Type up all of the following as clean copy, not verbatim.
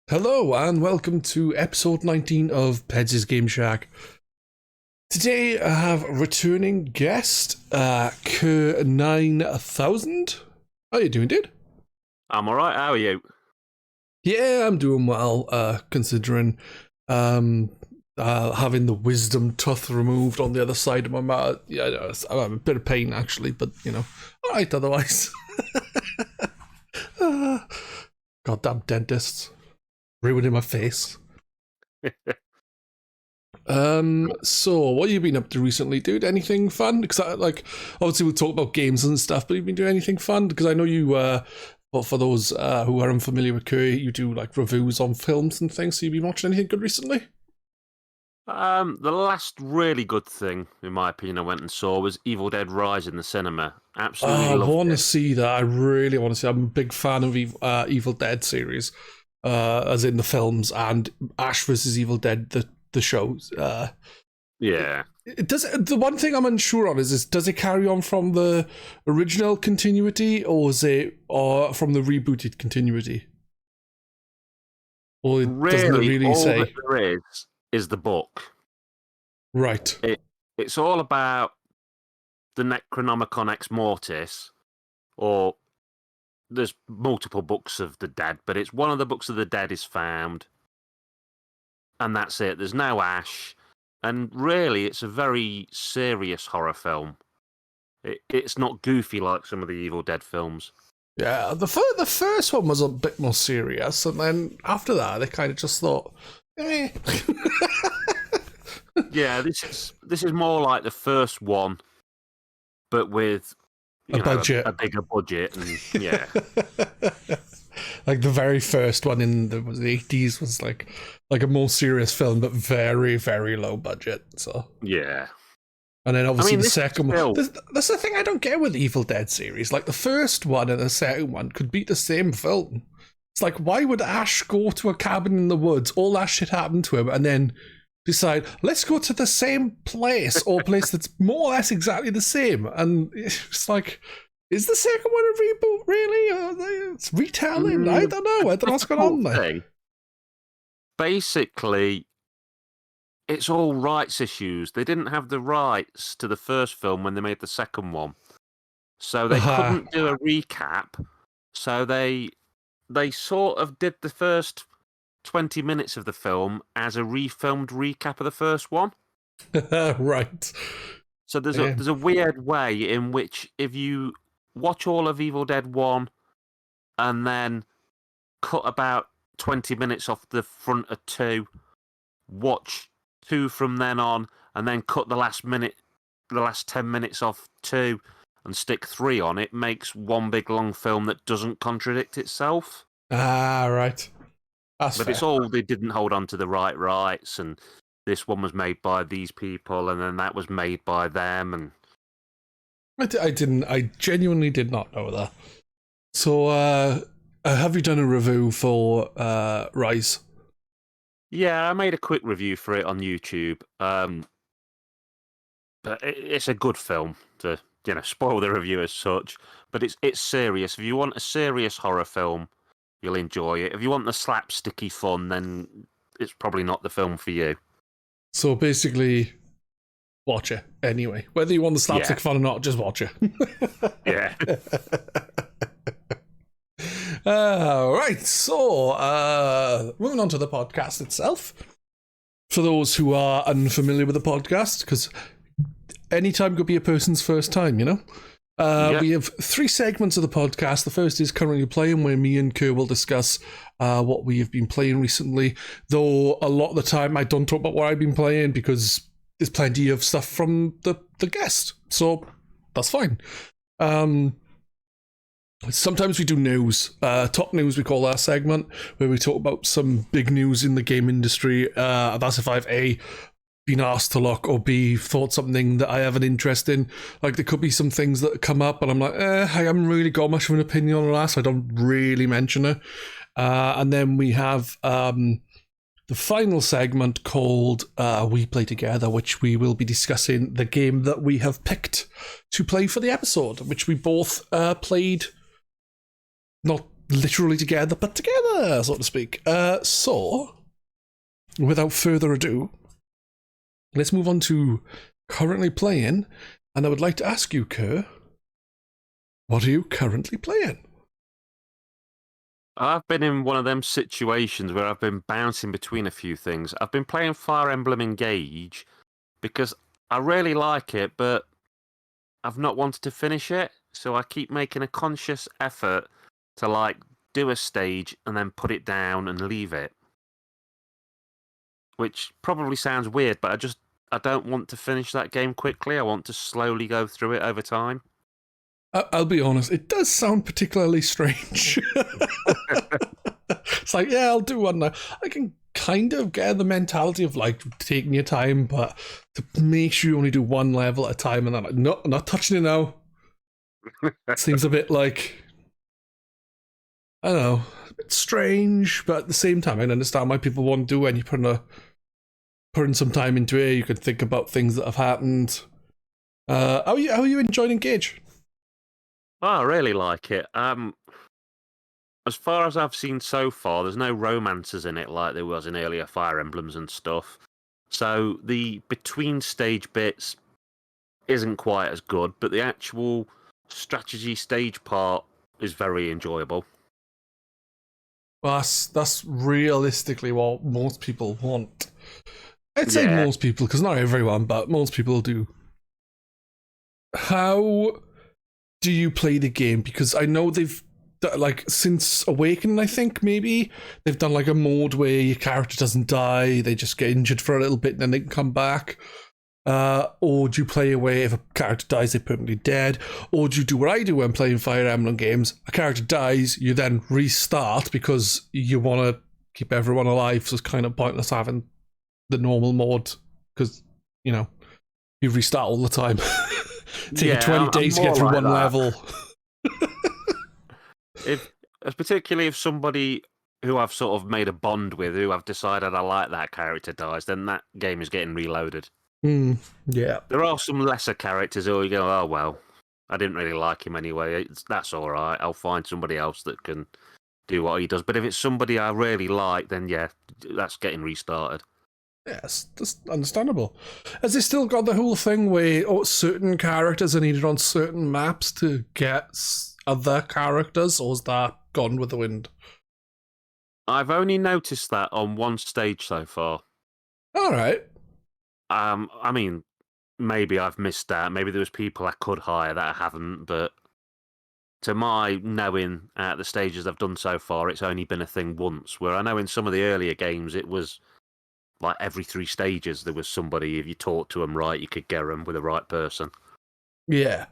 Hello and welcome to episode 19 of Pedz Game Shack. Today I have returning guest, Kerr9000. How you doing, dude? I'm alright, how are you? Yeah, I'm doing well, considering having the wisdom tooth removed on the other side of my mouth. Yeah, I'm a bit of pain actually, but alright otherwise. Goddamn dentists. Ruining my face. So what have you been up to recently, dude? Anything fun? Because obviously we'll talk about games and stuff, but you've been doing anything fun? Because I know you, well, for those who are unfamiliar with Kerr, you do like reviews on films and things. So you've been watching anything good recently? The last really good thing, in my opinion, I went and saw was Evil Dead Rise in the cinema. Absolutely loved it. I want to see that. I really want to see. I'm a big fan of Evil Dead series. As in the films, and Ash vs. Evil Dead, the shows. Yeah. The one thing I'm unsure on is does it carry on from the original continuity, or is it from the rebooted continuity? Or doesn't it really say? All that there is the book. Right. It's all about the Necronomicon Ex Mortis, or there's multiple books of the dead, but it's one of the books of the dead is found. And that's it. There's no Ash. And really, it's a very serious horror film. It's not goofy like some of the Evil Dead films. Yeah, the first one was a bit more serious, and then after that, they kind of just thought, eh. Yeah, this is more like the first one, but with a bigger budget, and yeah. Like the very first one in the 80s was like a more serious film, but very, very low budget. So yeah. And then obviously the second one. That's the thing I don't get with the Evil Dead series. Like the first one and the second one could be the same film. It's like, why would Ash go to a cabin in the woods, all that shit happened to him, and then decide, let's go to the same place, or a place that's more or less exactly the same? And it's like, is the second one a reboot, really? Or it's retelling? I don't know. I don't know what's going on there. Basically, it's all rights issues. They didn't have the rights to the first film when they made the second one. So they couldn't do a recap. So they sort of did the first 20 minutes of the film as a refilmed recap of the first one. Right. So there's a weird way in which if you watch all of Evil Dead 1 and then cut about 20 minutes off the front of 2, watch 2 from then on, and then cut the last 10 minutes off 2 and stick 3 on, it makes one big long film that doesn't contradict itself. Right. That's fair. It's all, they didn't hold on to the rights, and this one was made by these people, and then that was made by them, and I genuinely did not know that. So, have you done a review for Rise? Yeah, I made a quick review for it on YouTube. But it's a good film to, spoil the review as such. But it's serious. If you want a serious horror film, you'll enjoy it. If you want the slapsticky fun, then it's probably not the film for you. So basically, watch it anyway. Whether you want the slapstick fun or not, just watch it. Yeah. Right, so moving on to the podcast itself. For those who are unfamiliar with the podcast, because any time could be a person's first time, We have 3 segments of the podcast. The first is Currently Playing, where me and Kerr will discuss what we have been playing recently. Though a lot of the time I don't talk about what I've been playing because there's plenty of stuff from the guest. So that's fine. Sometimes we do news. Top news, we call that segment, where we talk about some big news in the game industry. That's if I've A, been asked to look, or B, thought something that I have an interest in. Like there could be some things that come up and I'm like, I haven't really got much of an opinion on that, so I don't really mention it. And then we have the final segment called We Play Together, which we will be discussing the game that we have picked to play for the episode, which we both played not literally together, but together. so to speak. So, without further ado, let's move on to currently playing, and I would like to ask you, Kerr, what are you currently playing? I've been in one of them situations where I've been bouncing between a few things. I've been playing Fire Emblem Engage because I really like it, but I've not wanted to finish it, so I keep making a conscious effort to do a stage and then put it down and leave it. Which probably sounds weird, but I don't want to finish that game quickly. I want to slowly go through it over time. I'll be honest, it does sound particularly strange. It's like, yeah, I'll do one now. I can kind of get the mentality of taking your time, but to make sure you only do one level at a time and then no, I'm not touching it now. It seems a bit like, I don't know, a bit strange, but at the same time, I understand why people want to do it. And you putting some time into it, you could think about things that have happened. How are you enjoying Engage? Oh, I really like it. As far as I've seen so far, there's no romances in it like there was in earlier Fire Emblems and stuff. So the between stage bits isn't quite as good, but the actual strategy stage part is very enjoyable. Well, that's realistically what most people want. I'd say most people, because not everyone, but most people do. How do you play the game? Because I know they've, since Awakening, I think, maybe, they've done a mode where your character doesn't die, they just get injured for a little bit and then they can come back. Or do you play away if a character dies, they're permanently dead? Or do you do what I do when playing Fire Emblem games? A character dies, you then restart because you want to keep everyone alive, so it's kind of pointless having the normal mode because, you restart all the time. Take 20 days to get through one level. Particularly if somebody who I've sort of made a bond with, who I've decided I like that character dies, then that game is getting reloaded. Yeah. There are some lesser characters who you go, oh well, I didn't really like him anyway. That's all right. I'll find somebody else that can do what he does. But if it's somebody I really like, then yeah, that's getting restarted. Yes, that's understandable. Has it still got the whole thing where certain characters are needed on certain maps to get other characters, or is that gone with the wind? I've only noticed that on one stage so far. All right. I mean, maybe I've missed that. Maybe there was people I could hire that I haven't, but to my knowing at the stages I've done so far, it's only been a thing once, where I know in some of the earlier games it was every 3 stages there was somebody, if you talked to them right, you could get them with the right person. Yeah.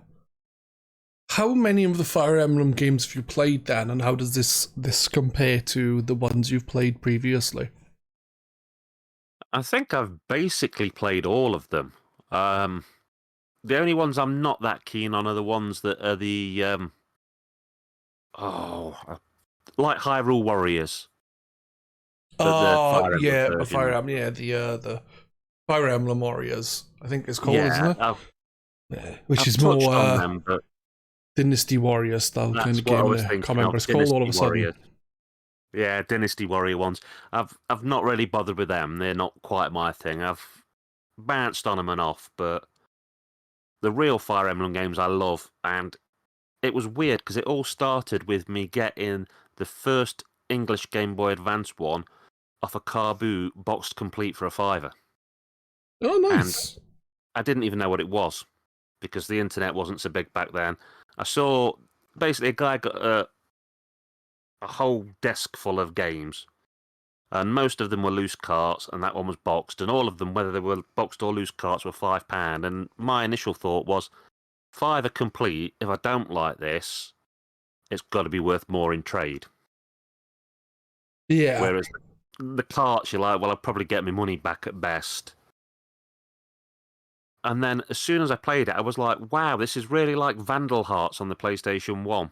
How many of the Fire Emblem games have you played then, and how does this compare to the ones you've played previously? I think I've basically played all of them. The only ones I'm not that keen on are the ones that are the like Hyrule Warriors. Fire Emblem, the Fire Emblem Warriors, I think it's called, isn't it? Which I've is more them, but Dynasty Warrior style kind of game. I can't remember it's called all of a sudden. Yeah, Dynasty Warrior ones. I've not really bothered with them. They're not quite my thing. I've bounced on them and off, but the real Fire Emblem games I love, and it was weird because it all started with me getting the first English Game Boy Advance one off a Carbu boxed complete for $5. Oh, nice. And I didn't even know what it was because the internet wasn't so big back then. I saw basically a guy got a whole desk full of games, and most of them were loose carts, and that one was boxed, and all of them, whether they were boxed or loose carts, were £5. And my initial thought was, £5 complete. If I don't like this, it's got to be worth more in trade. Yeah. Whereas the carts, you're like, well, I'll probably get my money back at best. And then as soon as I played it, I was like, wow, this is really like Vandal Hearts on the PlayStation 1.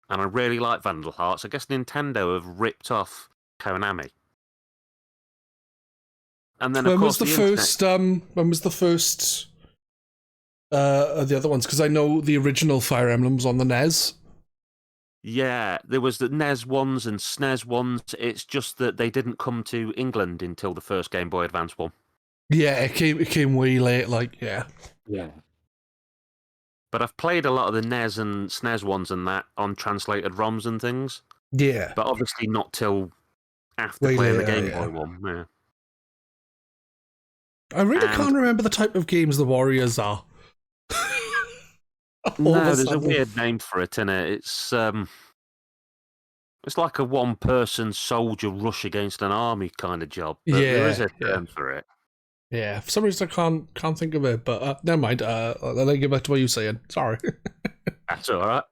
And I really like Vandal Hearts. I guess Nintendo have ripped off Konami. And then, when was the first of the other ones? Because I know the original Fire Emblem was on the NES. Yeah, there was the NES ones and SNES ones. It's just that they didn't come to England until the first Game Boy Advance one. Yeah, it came way late. Like, yeah. But I've played a lot of the NES and SNES ones and that on translated ROMs and things. Yeah. But obviously not till after Way playing later, the Game yeah. Boy one. Yeah. I really can't remember the type of games the Warriors are. No, there's a weird name for it, innit? It's like a one-person soldier rush against an army kind of job. But there is a term for it. Yeah, for some reason I can't think of it, but never mind. I'll let you get back to what you're saying. Sorry. That's all right.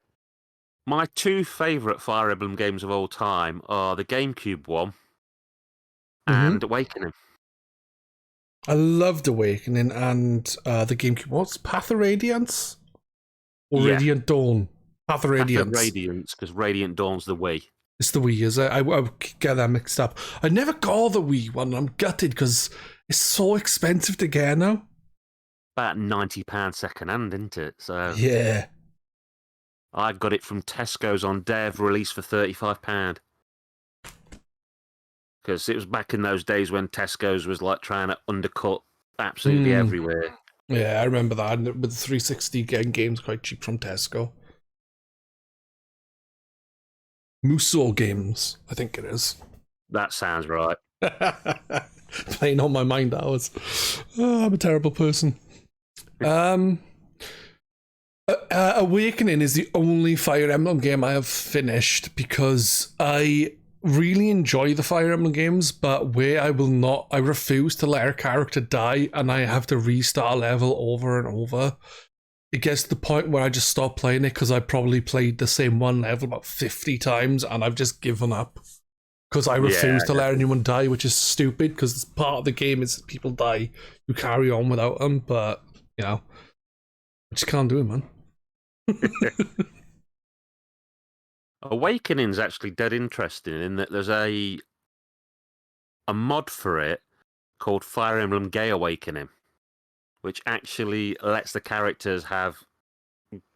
My two favourite Fire Emblem games of all time are the GameCube one and Awakening. I loved Awakening and the GameCube. What's Path of Radiance? Or Radiant Dawn? Path of Radiance. Path of Radiance, because Radiant Dawn's the Wii. It's the Wii, is it? I get that mixed up. I never got the Wii one. I'm gutted because it's so expensive to get now. About £90 second hand, isn't it? So yeah. I got it from Tesco's on day of release for £35. Because it was back in those days when Tesco's was like trying to undercut absolutely everywhere. Yeah, I remember that. With the 360 getting games quite cheap from Tesco. Muso Games, I think it is. That sounds right. Playing on my mind hours. Oh, I'm a terrible person. Awakening is the only Fire Emblem game I have finished because I really enjoy the Fire Emblem games, but where I refuse to let a character die and I have to restart a level over and over. It gets to the point where I just stop playing it because I probably played the same one level about 50 times and I've just given up. Because I refuse to let anyone die, which is stupid because part of the game is people die. You carry on without them, but, you know, I just can't do it, man. Awakening's actually dead interesting in that there's a mod for it called Fire Emblem Gay Awakening, which actually lets the characters have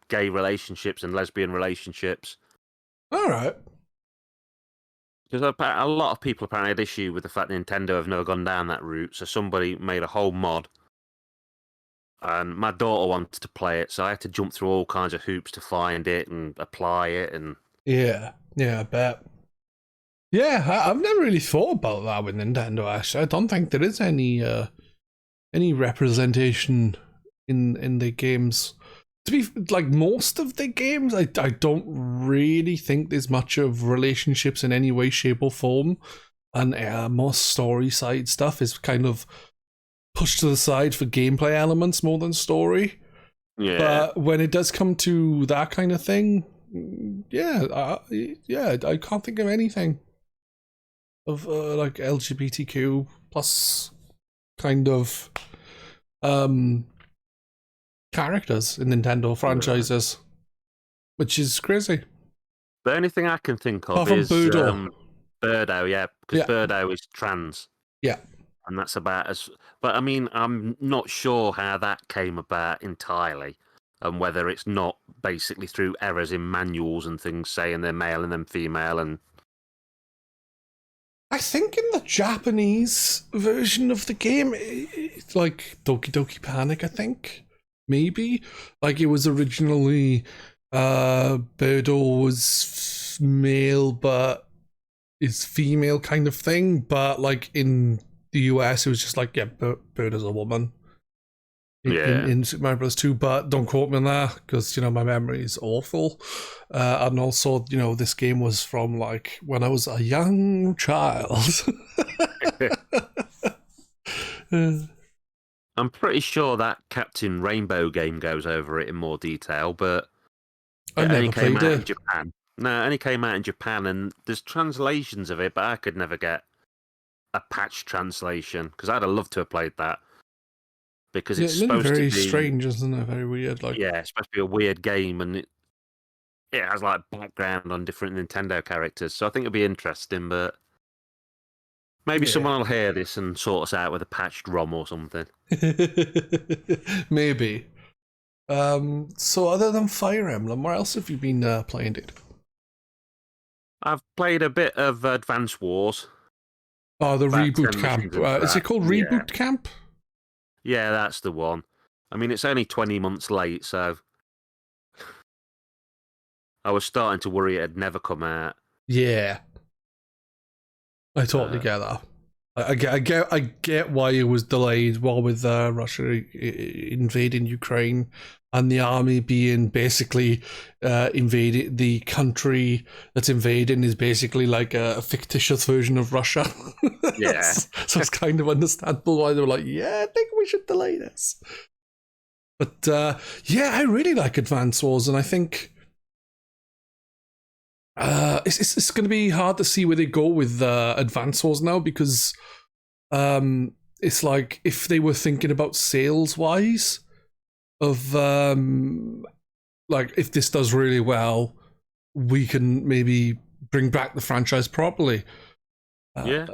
gay relationships and lesbian relationships. All right. Because a lot of people apparently had issue with the fact that Nintendo have never gone down that route, so somebody made a whole mod. And my daughter wanted to play it, so I had to jump through all kinds of hoops to find it and apply it. And yeah, I bet. Yeah, I've never really thought about that with Nintendo, actually. I don't think there is any representation in the games. To be like most of the games, I don't really think there's much of relationships in any way, shape, or form, and most story side stuff is kind of pushed to the side for gameplay elements more than story. Yeah. But when it does come to that kind of thing, I can't think of anything of like LGBTQ plus kind of characters in Nintendo franchises, which is crazy. The only thing I can think of is Birdo, yeah, because Birdo is trans. Yeah. And that's about as... But, I mean, I'm not sure how that came about entirely, and whether it's not basically through errors in manuals and things saying they're male and then female, and... I think in the Japanese version of the game, it's like Doki Doki Panic, I think. Maybe. Like, it was originally... Birdo was male, but is female kind of thing, but, like, in the US, it was just like, yeah, Birdo's a woman. In Super Mario Bros. 2, but don't quote me on that, because, you know, my memory is awful. And also, you know, this game was from, like, when I was a young child. I'm pretty sure that Captain Rainbow game goes over it in more detail, but I never played it. In Japan. No, it only came out in Japan, and there's translations of it, but I could never get a patch translation, because I'd have loved to have played that. Because it's supposed to be... very strange, isn't it? Very weird. Like, yeah, it's supposed to be a weird game, and it has like background on different Nintendo characters, so I think it'll be interesting, but maybe someone will hear this and sort us out with a patched ROM or something. Maybe. So other than Fire Emblem, where else have you been playing it? I've played a bit of Advance Wars. Oh, the About Reboot 10 Camp. missions into Is it that. called Yeah. Reboot Camp? Yeah, that's the one. I mean, it's only 20 months late, so I was starting to worry it had never come out. Yeah. I totally get that. I get why it was delayed while with Russia invading Ukraine and the army being basically invaded. The country that's invading is basically like a fictitious version of Russia. Yeah. So it's kind of understandable why they were like, yeah, I think we should delay this. But yeah, I really like Advance Wars, and I think it's going to be hard to see where they go with Advance Wars now, because it's like if they were thinking about sales wise of like if this does really well, we can maybe bring back the franchise properly. Yeah.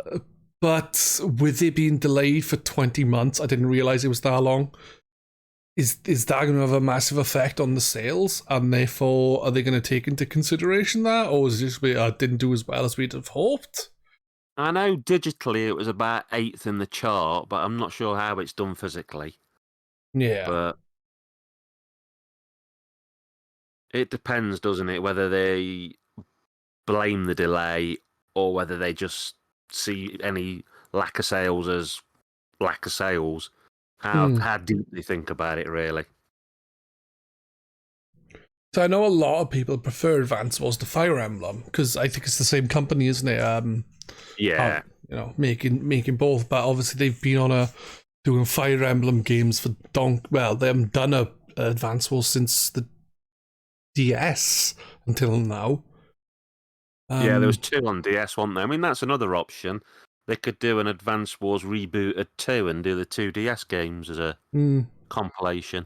But with it being delayed for 20 months, I didn't realize it was that long. Is that going to have a massive effect on the sales, and therefore are they going to take into consideration that, or is it just we didn't do as well as we'd have hoped? I know digitally it was about 8th in the chart, but I'm not sure how it's done physically. Yeah. But it depends, doesn't it, whether they blame the delay or whether they just see any lack of sales as lack of sales. How deep they think about it, really. So I know a lot of people prefer Advance Wars to Fire Emblem, because I think it's the same company, isn't it? Yeah. You know, making both, but obviously they've been on doing Fire Emblem games for they haven't done a Advance Wars since the DS until now. Yeah, there was 2 on DS, wasn't there? I mean, that's another option. They could do an Advance Wars reboot at 2 and do the 2 DS games as a compilation.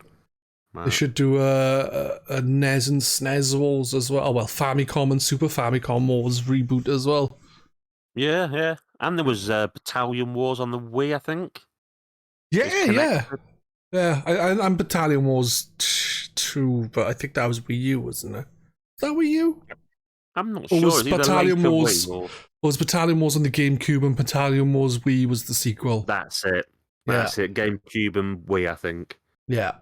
They should do a NES and SNES Wars as well. Oh, well, Famicom and Super Famicom Wars reboot as well. Yeah. And there was Battalion Wars on the Wii, I think. Yeah. I'm Battalion Wars 2, but I think that was Wii U, wasn't it? Is that Wii U? I'm not or sure. Was Battalion Wars? Was Battalion Wars on the GameCube and Battalion Wars Wii was the sequel? That's it. That's it. GameCube and Wii, I think. Yeah.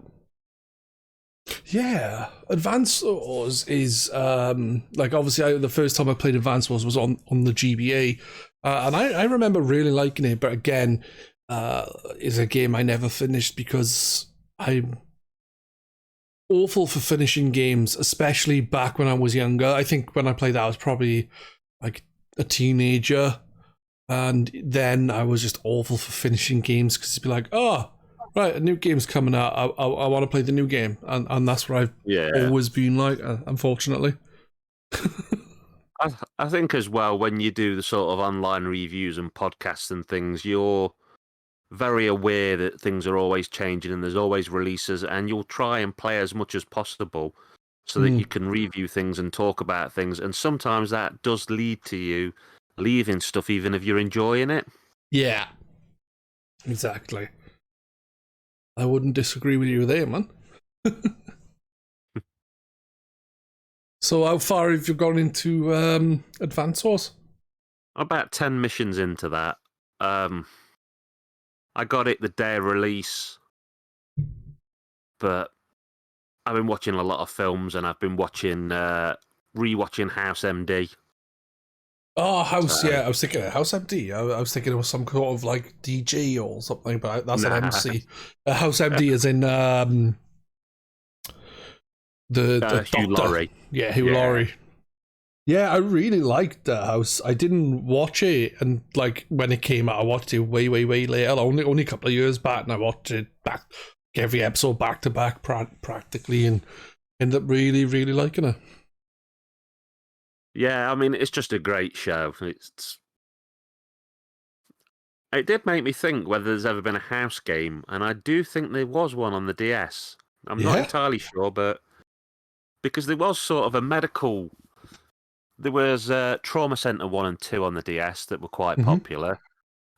Yeah, Advance Wars is like obviously the first time I played Advance Wars was on the GBA, and I remember really liking it. But again, is a game I never finished because I'm awful for finishing games, especially back when I was younger. I think when I played that, I was probably like a teenager, and then I was just awful for finishing games because it'd be like, oh. Right, a new game's coming out. I want to play the new game, and that's what I've always been like. Unfortunately, I think as well when you do the sort of online reviews and podcasts and things, you're very aware that things are always changing and there's always releases, and you'll try and play as much as possible so that you can review things and talk about things. And sometimes that does lead to you leaving stuff even if you're enjoying it. Yeah, exactly. I wouldn't disagree with you there, man. So how far have you gone into Advance Wars? About 10 missions into that. I got it the day of release, but I've been watching a lot of films and I've been watching, rewatching House MD. Oh, House, yeah. I was thinking of House MD. I was thinking it was some sort of like DJ or something, but that's an MC. House MD is in the Hugh Laurie. Yeah, Hugh Laurie. Yeah, I really liked House. I didn't watch it, and like when it came out, I watched it way later. Only a couple of years back, and I watched it back every episode back to back practically, and ended up really liking it. Yeah, I mean, it's just a great show. It did make me think whether there's ever been a House game, and I do think there was one on the DS. I'm not entirely sure, but because there was sort of a medical... There was Trauma Center 1 and 2 on the DS that were quite popular,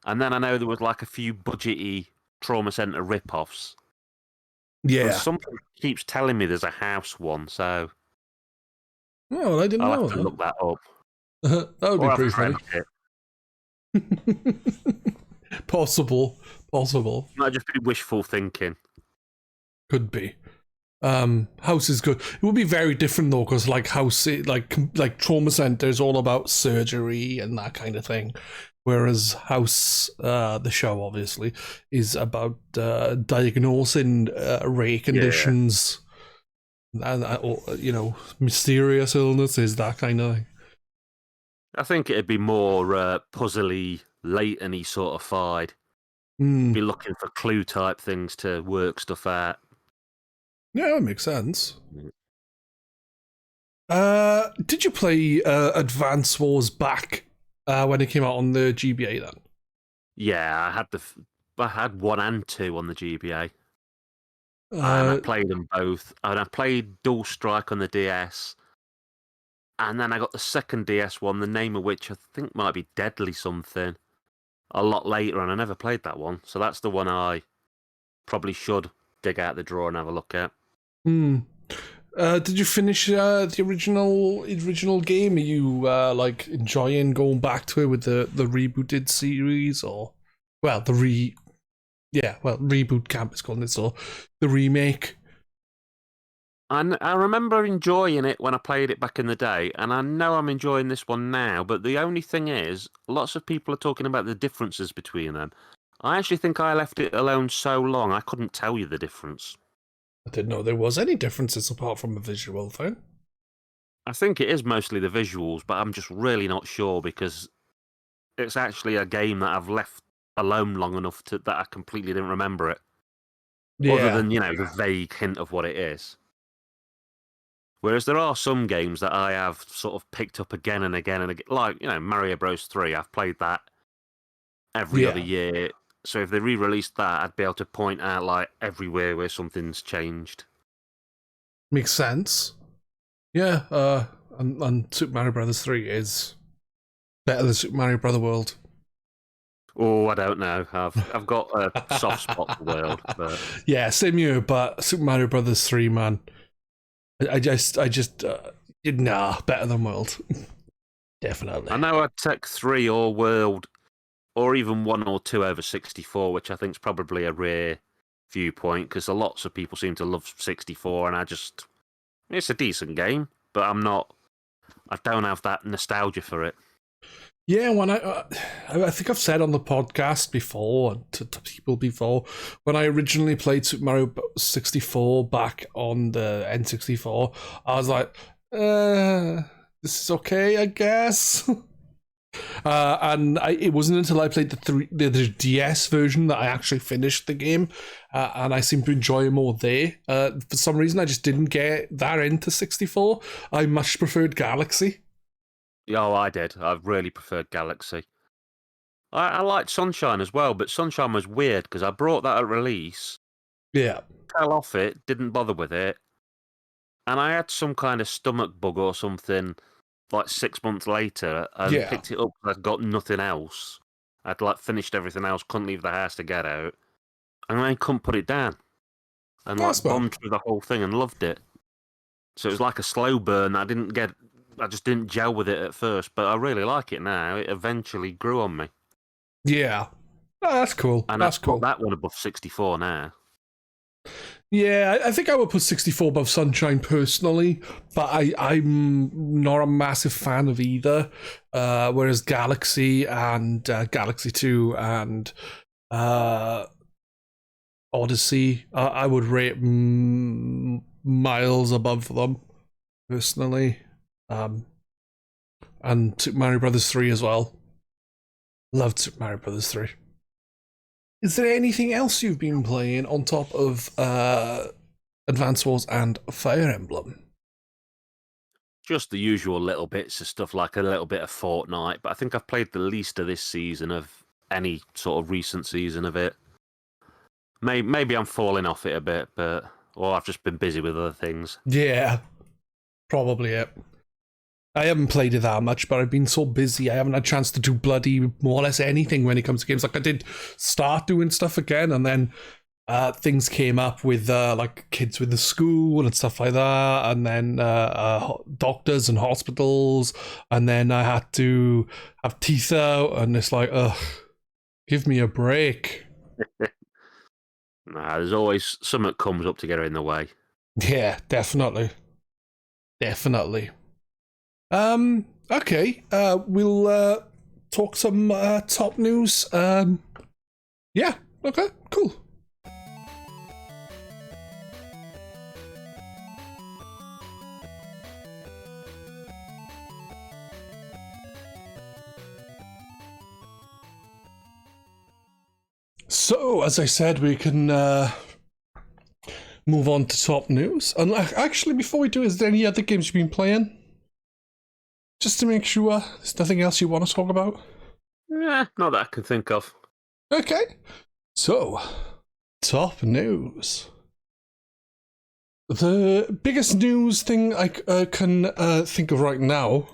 and then I know there was like a few budgety Trauma Center rip-offs. Yeah. And something keeps telling me there's a House one, so... Oh, I didn't know I'll have that. to look that up. That would be Or pretty funny. Possible. Might just be wishful thinking. Could be. House is good. It would be very different though, because like like trauma center is all about surgery and that kind of thing, whereas House, the show obviously, is about diagnosing rare conditions and mysterious illnesses, that kind of thing. I think it'd be more puzzly, Leighton-y sort of fied. Be looking for clue type things to work stuff out. Yeah, that makes sense. Did you play Advance Wars back when it came out on the GBA then? Yeah, I had 1 and 2 on the GBA. And I played them both. And I played Dual Strike on the DS. And then I got the second DS one, the name of which I think might be Deadly something, a lot later, and I never played that one. So that's the one I probably should dig out the drawer and have a look at. Did you finish the original game? Are you like enjoying going back to it with the rebooted series, or Reboot Camp is called it, so the remake? And I remember enjoying it when I played it back in the day, and I know I'm enjoying this one now, but the only thing is, lots of people are talking about the differences between them. I actually think I left it alone so long, I couldn't tell you the difference. I didn't know there was any differences apart from a visual thing. I think it is mostly the visuals, but I'm just really not sure, because it's actually a game that I've left alone long enough that I completely didn't remember it. Yeah. Other than, the vague hint of what it is. Whereas there are some games that I have sort of picked up again and again and again, like, Mario Bros. 3, I've played that every other year. So if they re-released that, I'd be able to point out, like, everywhere where something's changed. Makes sense. Yeah, and Super Mario Bros. 3 is better than Super Mario Bros. World. Oh, I don't know. I've got a soft spot for World. But... Yeah, same here, but Super Mario Bros. 3, man. I just better than World. Definitely. I know I'd take 3 or World, or even 1 or 2 over 64, which I think is probably a rare viewpoint, because lots of people seem to love 64, and it's a decent game, but I don't have that nostalgia for it. Yeah, when I think I've said on the podcast before, and to people before, when I originally played Super Mario 64 back on the N64, I was like, this is okay, I guess. And it wasn't until I played the DS version that I actually finished the game, and I seem to enjoy it more there. For some reason, I just didn't get that into 64. I much preferred Galaxy. Oh, I did. I really preferred Galaxy. I liked Sunshine as well, but Sunshine was weird because I brought that at release. Yeah. Fell off it, didn't bother with it. And I had some kind of stomach bug or something like 6 months later and picked it up because I'd got nothing else. I'd finished everything else, couldn't leave the house to get out. And I couldn't put it down. And bombed through the whole thing and loved it. So it was like a slow burn. I just didn't gel with it at first, but I really like it now. It eventually grew on me. Yeah. Oh, that's cool. And that's cool. That one above 64 now. Yeah, I think I would put 64 above Sunshine personally, but I'm not a massive fan of either. Whereas Galaxy and Galaxy 2 and Odyssey, I would rate miles above them personally. And Super Mario Bros. 3 as well. Loved Super Mario Bros. 3. Is there anything else you've been playing on top of Advance Wars and Fire Emblem? Just the usual little bits of stuff, like a little bit of Fortnite, but I think I've played the least of this season of any sort of recent season of it. Maybe I'm falling off it a bit, or I've just been busy with other things. Yeah, probably it. I haven't played it that much, but I've been so busy, I haven't had a chance to do bloody more or less anything when it comes to games. Like, I did start doing stuff again, and then things came up with like kids with the school and stuff like that, and then doctors and hospitals, and then I had to have teeth out, and it's like, ugh, give me a break. Nah, there's always something that comes up to get in the way. Yeah, definitely. Okay, we'll talk some top news. Yeah, okay, cool. So, as I said, we can move on to top news. And actually, before we do, is there any other games you've been playing? Just to make sure there's nothing else you want to talk about? Yeah, not that I can think of. Okay. So, top news. The biggest news thing I can think of right now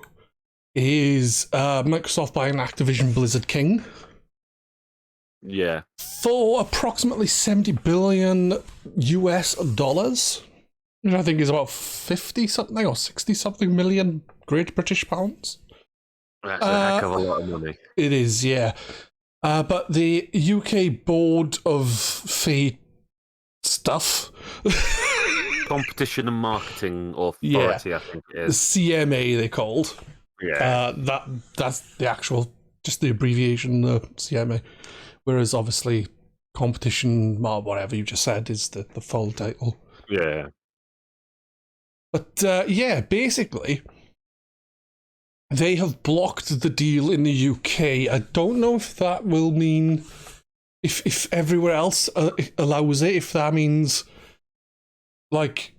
is Microsoft buying Activision Blizzard King. Yeah. For approximately $70 billion US, which I think is about 50 something or 60 something million Great British pounds. That's a heck of a lot of money. It is, yeah. But the UK Board of Fate stuff. Competition and Marketing Authority, yeah. I think it is. The CMA, they called. Yeah. That's the actual, just the abbreviation, the CMA. Whereas obviously competition, whatever you just said, is the full title. Yeah. But yeah, basically, they have blocked the deal in the UK. I don't know if that will mean, if everywhere else allows it, if that means, like,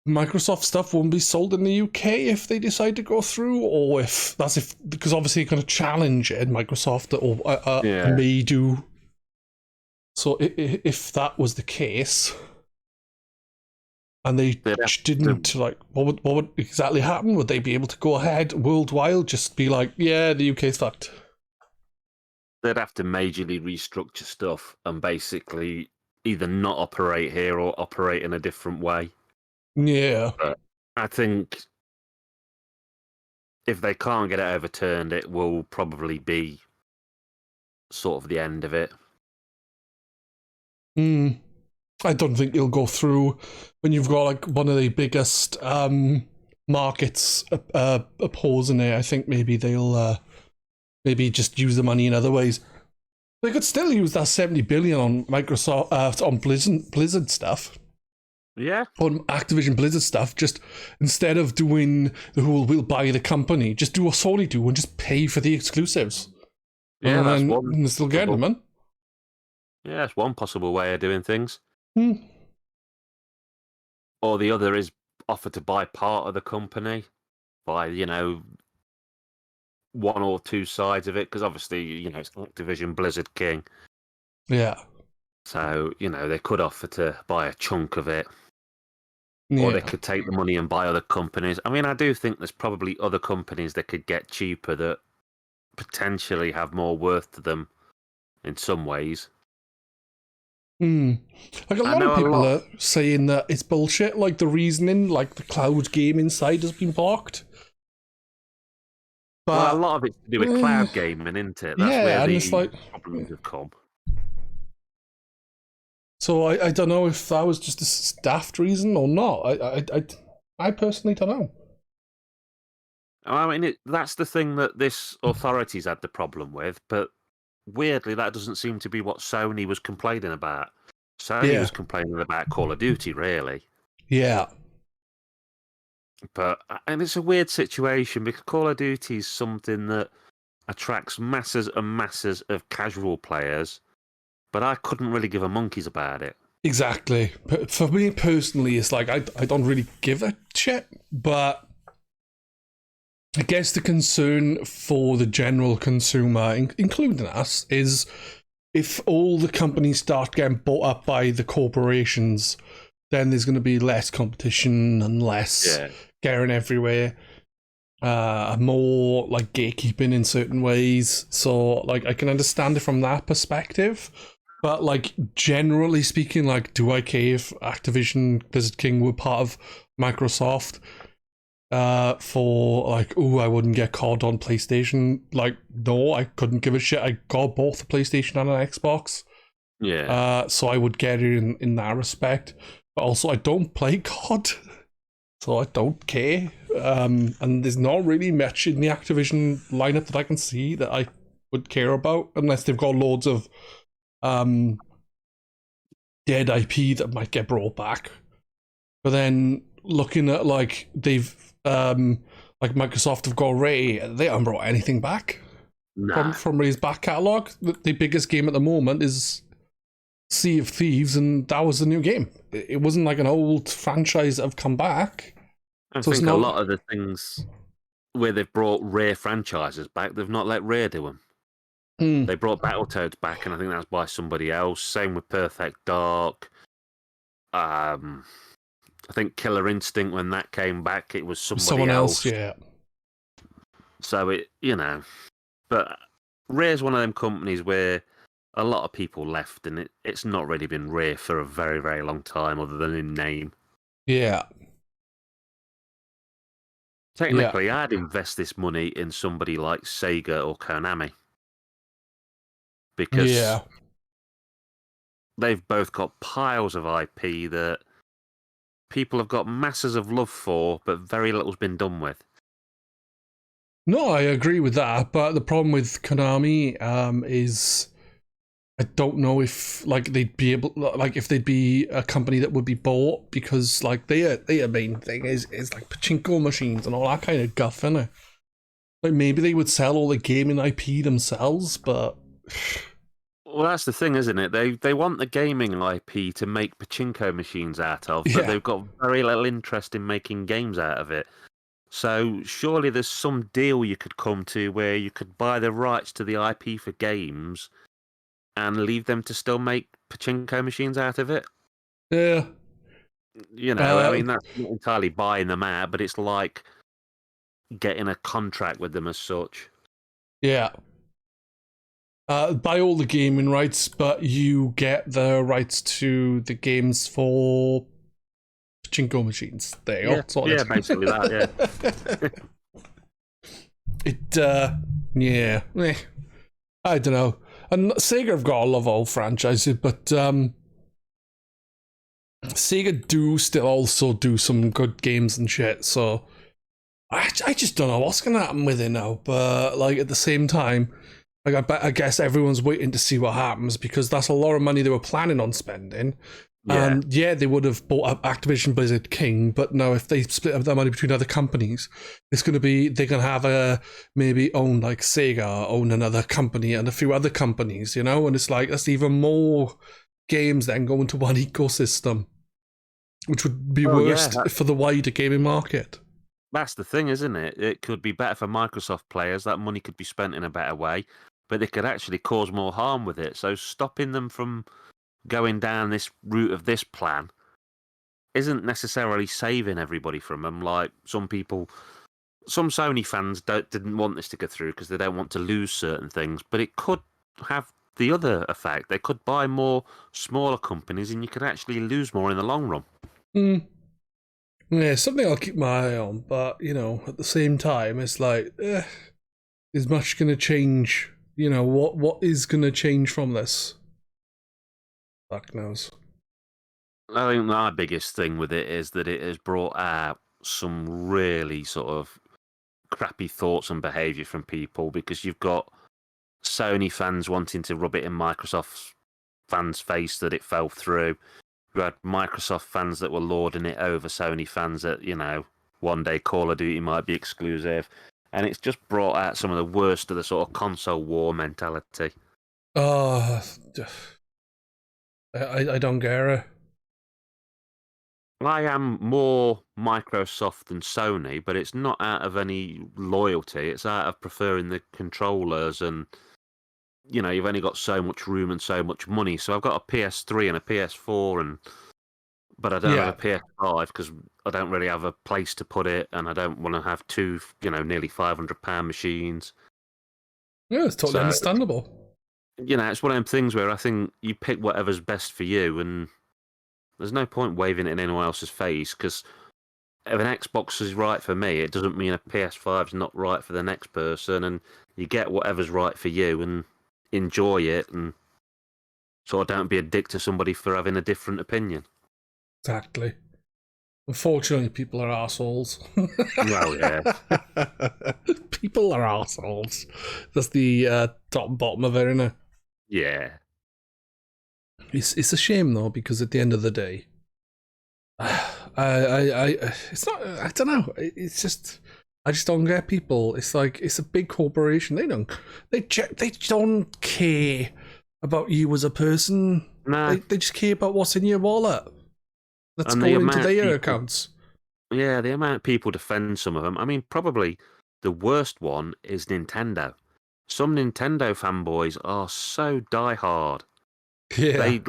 Microsoft stuff won't be sold in the UK if they decide to go through, or because obviously you're going to challenge it, Microsoft may do. So if that was the case, and they didn't, like, what would exactly happen? Would they be able to go ahead worldwide, just be like, yeah, the UK's fucked? They'd have to majorly restructure stuff and basically either not operate here or operate in a different way. Yeah. But I think if they can't get it overturned, it will probably be sort of the end of it. I don't think it'll go through when you've got like one of the biggest markets opposing it. I think maybe they'll maybe just use the money in other ways. They could still use that $70 billion on Microsoft on Blizzard stuff. Yeah. On Activision Blizzard stuff, just instead of doing the whole we'll buy the company, just do what Sony do and just pay for the exclusives. Yeah, that's one. And still get them, man. Yeah, that's one possible way of doing things. Or the other is offer to buy part of the company, buy, one or two sides of it, because obviously, it's Activision Blizzard King. Yeah. So, they could offer to buy a chunk of it. Yeah. Or they could take the money and buy other companies. I mean, I do think there's probably other companies that could get cheaper that potentially have more worth to them in some ways. Like a lot of people are saying that it's bullshit, like the reasoning, like the cloud gaming side has been blocked. But a lot of it's to do with cloud gaming, isn't it? That's where the problems have come. So I don't know if that was just a daft reason or not. I personally don't know. I mean, that's the thing that this authority's had the problem with, but weirdly, that doesn't seem to be what Sony was complaining about. Sony was complaining about Call of Duty, really. Yeah. And it's a weird situation because Call of Duty is something that attracts masses and masses of casual players, but I couldn't really give a monkeys about it. Exactly. But for me personally, it's like I don't really give a shit, but I guess the concern for the general consumer, including us, is if all the companies start getting bought up by the corporations, then there's going to be less competition and less getting everywhere, more like gatekeeping in certain ways. So, like, I can understand it from that perspective. But like generally speaking, like, do I care if Activision Blizzard King were part of Microsoft? For like, oh, I wouldn't get COD on PlayStation. Like, no, I couldn't give a shit. I got both a PlayStation and an Xbox. Yeah. So I would get it in that respect. But also, I don't play COD, so I don't care. And there's not really much in the Activision lineup that I can see that I would care about, unless they've got loads of dead IP that might get brought back. But then looking at like they've like Microsoft have got Ray, they haven't brought anything back from Ray's back catalogue. The biggest game at the moment is Sea of Thieves, and that was a new game. It wasn't like an old franchise that have come back. I think a lot of the things where they've brought Rare franchises back, they've not let Rare do them. They brought Battletoads back, and I think that's by somebody else. Same with Perfect Dark. I think Killer Instinct, when that came back, it was someone else. Yeah. So it, but Rare's one of them companies where a lot of people left, and it's not really been Rare for a very, very long time, other than in name. Yeah. Technically, I'd invest this money in somebody like Sega or Konami. Because they've both got piles of IP that people have got masses of love for, but very little's been done with. No, I agree with that, but the problem with Konami is I don't know if like they'd be able, like if they'd be a company that would be bought, because like their main thing is like pachinko machines and all that kind of guff, innit? Like maybe they would sell all the gaming IP themselves, but well, that's the thing, isn't it? They want the gaming IP to make pachinko machines out of, but they've got very little interest in making games out of it. So surely there's some deal you could come to where you could buy the rights to the IP for games and leave them to still make pachinko machines out of it. Yeah. I mean, that's not entirely buying them out, but it's like getting a contract with them as such. Yeah. Buy all the gaming rights, but you get the rights to the games for pachinko machines. There you go. Yeah, basically that, yeah. I don't know. And Sega have got a lot of old franchises, but Sega do still also do some good games and shit, so I just don't know what's going to happen with it now. But like at the same time, like I guess everyone's waiting to see what happens, because that's a lot of money they were planning on spending. And they would have bought up Activision Blizzard King, but now if they split up their money between other companies, it's going to be, they're going to have maybe own like Sega, own another company and a few other companies, and it's like that's even more games then go into one ecosystem, which would be worse for the wider gaming market. That's the thing, isn't it? It could be better for Microsoft players. That money could be spent in a better way, but they could actually cause more harm with it. So stopping them from going down this route of this plan isn't necessarily saving everybody from them. Like some Sony fans didn't want this to go through because they don't want to lose certain things, but it could have the other effect. They could buy more smaller companies and you could actually lose more in the long run. Yeah, something I'll keep my eye on, but at the same time, it's like, is much going to change? What is going to change from this? Fuck knows. I think my biggest thing with it is that it has brought out some really sort of crappy thoughts and behaviour from people, because you've got Sony fans wanting to rub it in Microsoft fans' face that it fell through. You had Microsoft fans that were lording it over Sony fans that, one day Call of Duty might be exclusive. And it's just brought out some of the worst of the sort of console war mentality. I don't get it. I am more Microsoft than Sony, but it's not out of any loyalty. It's out of preferring the controllers, and you've only got so much room and so much money. So I've got a PS3 and a PS4, but I don't have a PS5 because I don't really have a place to put it, and I don't want to have two, nearly £500 machines. Yeah, it's totally understandable. it's one of them things where I think you pick whatever's best for you, and there's no point waving it in anyone else's face, because if an Xbox is right for me, it doesn't mean a PS5 is not right for the next person, and you get whatever's right for you and enjoy it, and sort of don't be a dick to somebody for having a different opinion. Exactly. Unfortunately, people are assholes. Well, yeah. People are assholes. That's the top and bottom of it, isn't it? Yeah. It's a shame though, because at the end of the day, it's not. I don't know. It's just I just don't get people. It's like it's a big corporation. They don't care about you as a person. No. They just care about what's in your wallet. That's going into their accounts. Yeah, the amount of people defend some of them. I mean, probably the worst one is Nintendo. Some Nintendo fanboys are so diehard. Yeah. They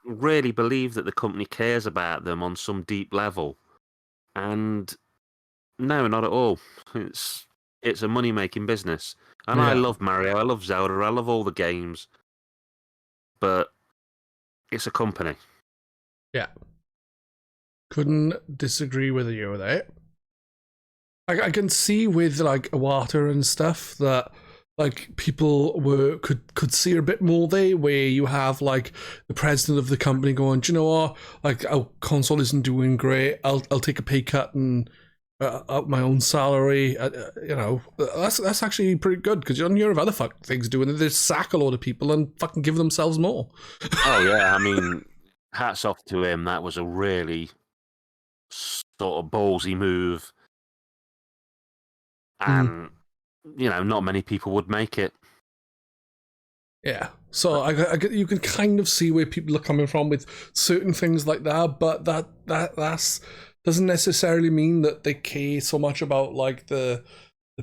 really believe that the company cares about them on some deep level. And no, not at all. It's a money-making business. And I love Mario, I love Zelda, I love all the games. But it's a company. Yeah. Couldn't disagree with you there. I can see with like water and stuff that like people could see a bit more there, where you have like the president of the company going, do you know what, like our console isn't doing great, I'll take a pay cut and up my own salary. That's actually pretty good, because you don't hear of other things doing it. They just sack a lot of people and fucking give themselves more. Oh yeah, I mean, hats off to him. That was a really sort of ballsy move, and not many people would make it. Yeah, so you can kind of see where people are coming from with certain things like that, but that's doesn't necessarily mean that they care so much about like the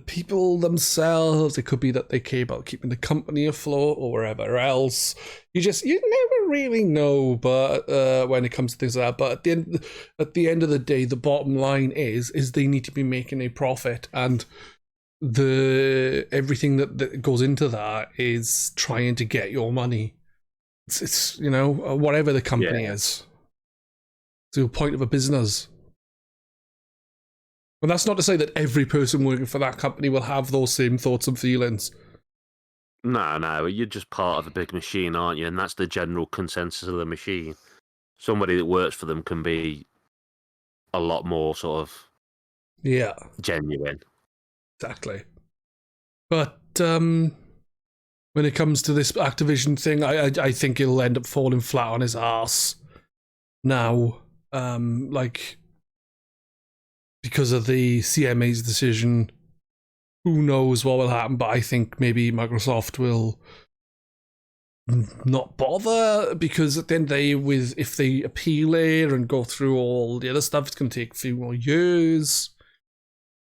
people themselves. It could be that they care about keeping the company afloat or wherever else. You never really know, but when it comes to things like that. But at the end of the day, the bottom line is they need to be making a profit, and everything that goes into that is trying to get your money. It's whatever the company is. It's the point of a business. And that's not to say that every person working for that company will have those same thoughts and feelings. No, you're just part of a big machine, aren't you? And that's the general consensus of the machine. Somebody that works for them can be a lot more sort of genuine. Exactly. But when it comes to this Activision thing, I think it'll end up falling flat on his ass now. Because of the CMA's decision, who knows what will happen, but I think maybe Microsoft will not bother, because at the end of the day, if they appeal it and go through all the other stuff, it's going to take a few more years.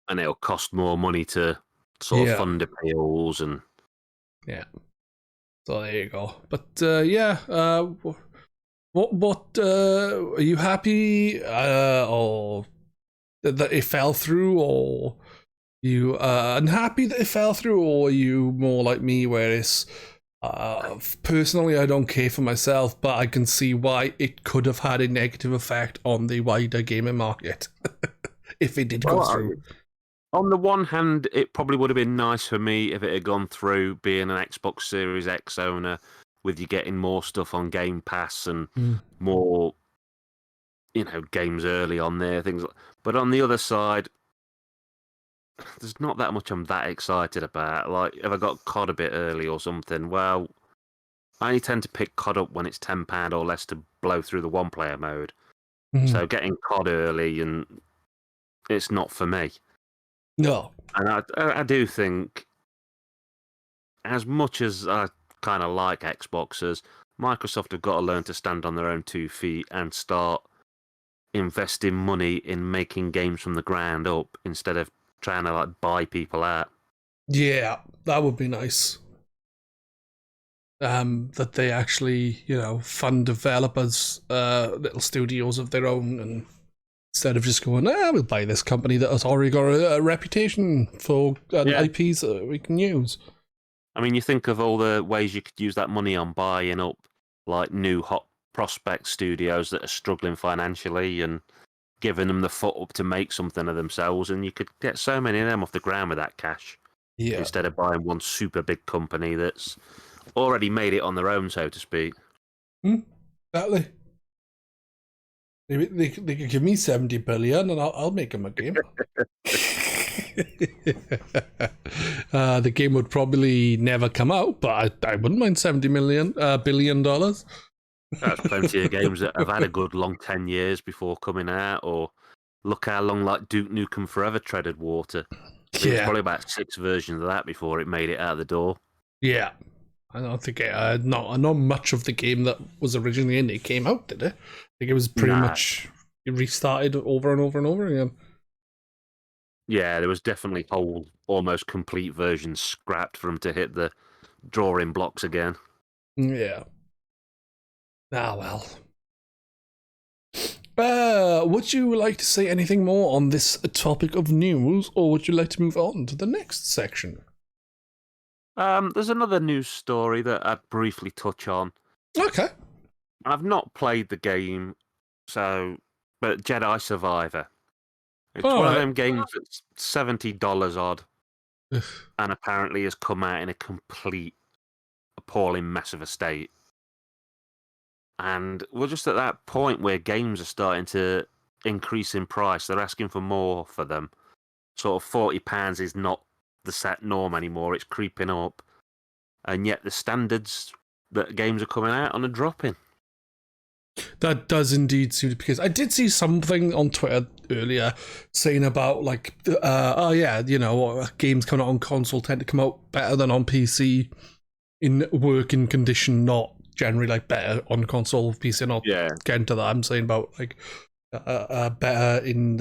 And it'll cost more money to sort of fund appeals and... Yeah. So there you go. But what are you happy or that it fell through, or you unhappy that it fell through, or are you more like me where it's personally I don't care for myself, but I can see why it could have had a negative effect on the wider gaming market if it did go through? On the one hand, it probably would have been nice for me if it had gone through, being an Xbox Series X owner, with you getting more stuff on Game Pass and more, games early on there, things like. But on the other side, there's not that much I'm that excited about. Like, if I got COD a bit early or something, well, I only tend to pick COD up when it's £10 or less to blow through the one-player mode. So getting COD early, and it's not for me. No. And I do think, as much as I kind of like Xboxers, Microsoft have got to learn to stand on their own 2 feet and start investing money in making games from the ground up instead of trying to buy people out. Yeah, that would be nice. That they actually, fund developers, little studios of their own, and instead of just going, we'll buy this company that has already got a reputation for IPs that we can use. I mean, you think of all the ways you could use that money on buying up like new hot prospect studios that are struggling financially and giving them the foot up to make something of themselves, and you could get so many of them off the ground with that cash. Yeah. Instead of buying one super big company that's already made it on their own, so to speak. Exactly. They could give me 70 billion and I'll make them a game. The game would probably never come out, but I wouldn't mind $70 billion. There's plenty of games that have had a good long 10 years before coming out, or look how long like Duke Nukem Forever treaded water. It's probably about 6 versions of that before it made it out the door. Yeah. I don't think not much of the game that was originally in it came out, did it? I think it was pretty much restarted over and over and over again. Yeah, there was definitely whole, almost complete versions scrapped for them to hit the drawing blocks again. Yeah. Ah, well. Would you like to say anything more on this topic of news, or would you like to move on to the next section? There's another news story that I'd briefly touch on. Okay. I've not played the game, but Jedi Survivor. It's one of them games that's $70 odd, and apparently has come out in a complete, appalling mess of a state. And we're just at that point where games are starting to increase in price. They're asking for more for them. Sort of £40 is not the set norm anymore. It's creeping up. And yet the standards that games are coming out on are dropping. That does indeed seem to be the case. I did see something on Twitter earlier saying about like, games coming out on console tend to come out better than on PC in working condition, not generally like better on console. PC not getting to that. I'm saying about like better in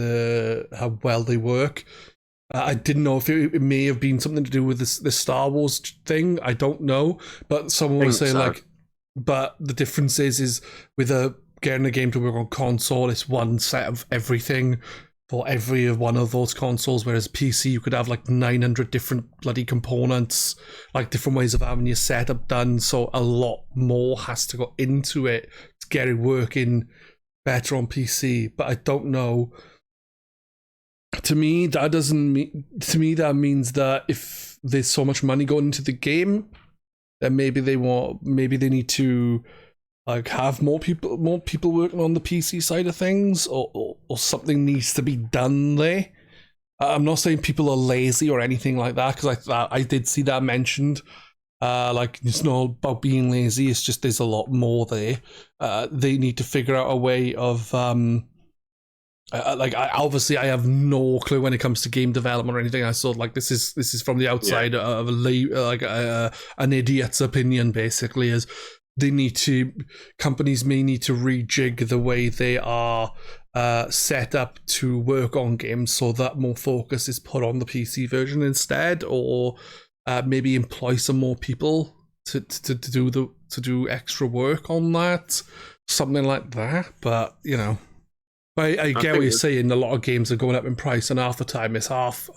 how well they work. I didn't know if it may have been something to do with this Star Wars thing. I don't know, but someone was saying but the difference is with getting a game to work on console, it's one set of everything for every one of those consoles, whereas PC you could have like 900 different bloody components, like different ways of having your setup done, so a lot more has to go into it to get it working better on PC. But I don't know. To me, that means that if there's so much money going into the game, then maybe they need to like have more people working on the PC side of things, or something needs to be done there. I'm not saying people are lazy or anything like that, because I did see that mentioned. Like, it's not about being lazy, it's just there's a lot more there. They need to figure out a way of obviously I have no clue when it comes to game development or anything. I saw like this is from the outside of an idiot's opinion. Basically, is companies may need to rejig the way they are set up to work on games, so that more focus is put on the PC version instead, or maybe employ some more people to do extra work on that, something like that. But I get what you're saying. A lot of games are going up in price, and half the time it's half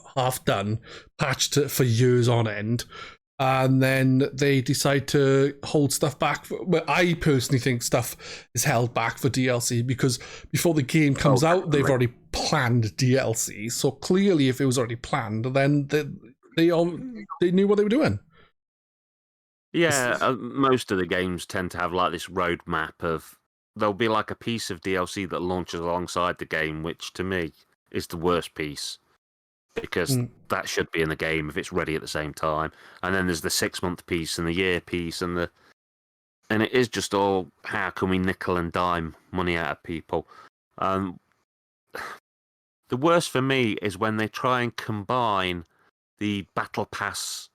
done, patched for years on end, and then they decide to hold stuff back. I personally think stuff is held back for DLC because before the game comes out, they've already planned DLC. So clearly, if it was already planned, then they knew what they were doing. Yeah, most of the games tend to have like this roadmap of. There'll be like a piece of DLC that launches alongside the game, which to me is the worst piece, because that should be in the game if it's ready at the same time. And then there's the 6-month piece and the year piece, and it is just all how can we nickel and dime money out of people. The worst for me is when they try and combine the battle pass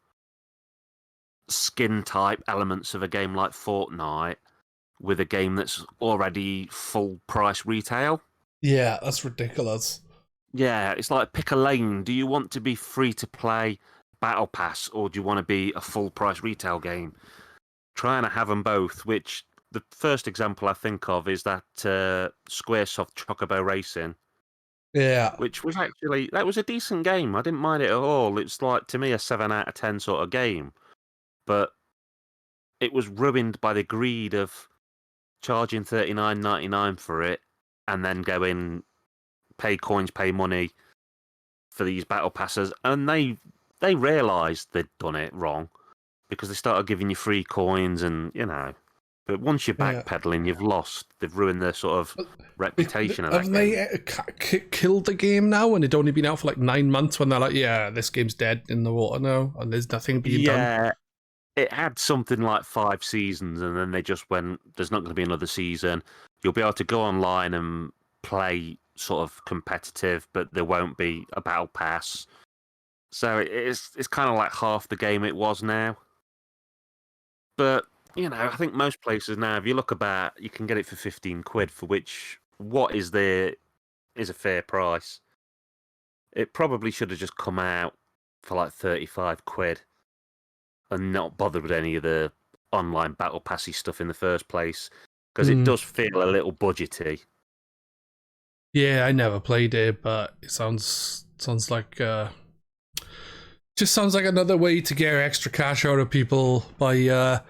skin type elements of a game like Fortnite with a game that's already full price retail. Yeah, that's ridiculous. Yeah, it's like pick a lane. Do you want to be free to play Battle Pass, or do you want to be a full price retail game? Trying to have them both, which the first example I think of is that Squaresoft Chocobo Racing. Yeah. Which was that was a decent game. I didn't mind it at all. It's like, to me, a 7 out of 10 sort of game. but it was ruined by the greed of charging $39.99 for it, and then going pay coins, pay money for these battle passes, and they realised they'd done it wrong because they started giving you free coins, and But once you're backpedaling, you've lost. They've ruined their sort of reputation of that game. Have they killed the game now, and it'd only been out for like 9 months when they're like, yeah, this game's dead in the water now, and there's nothing being done? Yeah, it had something like 5 seasons, and then they just went, there's not going to be another season. You'll be able to go online and play sort of competitive, but there won't be a battle pass. So it's kind of like half the game it was now. But I think most places now, if you look about, you can get it for 15 quid, for which what is there is a fair price. It probably should have just come out for like 35 quid and not bothered with any of the online battle passy stuff in the first place, because it does feel a little budgety. Yeah, I never played it, but it sounds like just sounds like another way to get extra cash out of people by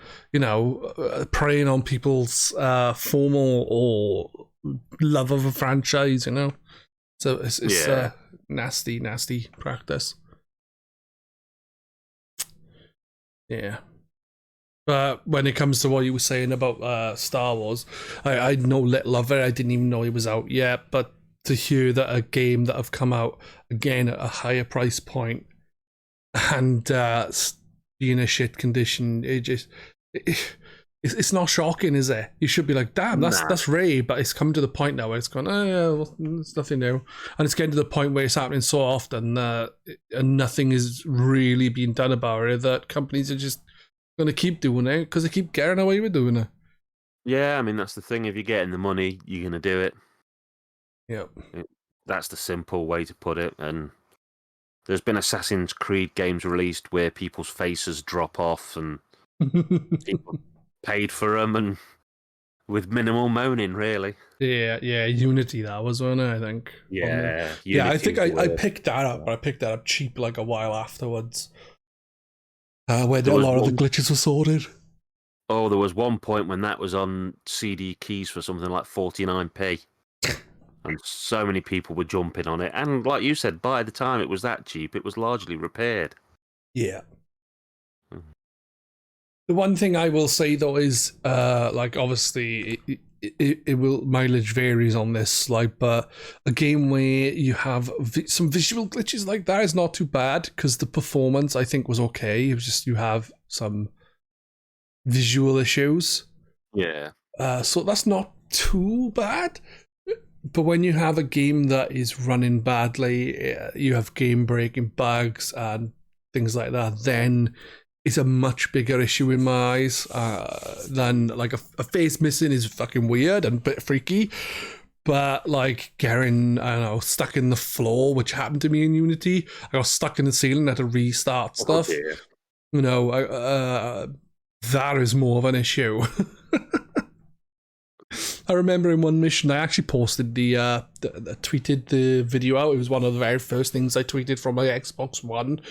preying on people's formal or love of a franchise. So it's nasty practice. Yeah. But when it comes to what you were saying about Star Wars, I know little of it. I didn't even know it was out yet. But to hear that a game that have come out again at a higher price point and be in a shit condition, it's not shocking, is it? You should be like, damn, that's Ray, but it's come to the point now where it's gone, oh yeah, well, it's nothing new, and it's getting to the point where it's happening so often and nothing is really being done about it, that companies are just going to keep doing it because they keep getting away with doing it. Yeah, I mean, that's the thing. If you're getting the money, you're going to do it. Yeah, that's the simple way to put it. And there's been Assassin's Creed games released where people's faces drop off and people paid for them, and with minimal moaning, really. Yeah, Unity that was one, I think. Yeah, I think I picked that up, but I picked that up cheap like a while afterwards, where a lot of the glitches were sorted. Oh, there was one point when that was on CD keys for something like 49p. And so many people were jumping on it. And like you said, by the time it was that cheap, it was largely repaired. Yeah. The one thing I will say, though, is, obviously, it will, mileage varies on this, but a game where you have some visual glitches like that is not too bad, because the performance, I think, was okay. It was just you have some visual issues. Yeah. So that's not too bad. But when you have a game that is running badly, you have game-breaking bugs and things like that, then it's a much bigger issue in my eyes than, like, a face missing is fucking weird and a bit freaky. But, like, getting, I don't know, stuck in the floor, which happened to me in Unity. I got stuck in the ceiling, had to restart stuff. Dear. That is more of an issue. I remember in one mission, I actually posted tweeted the video out. It was one of the very first things I tweeted from my Xbox One,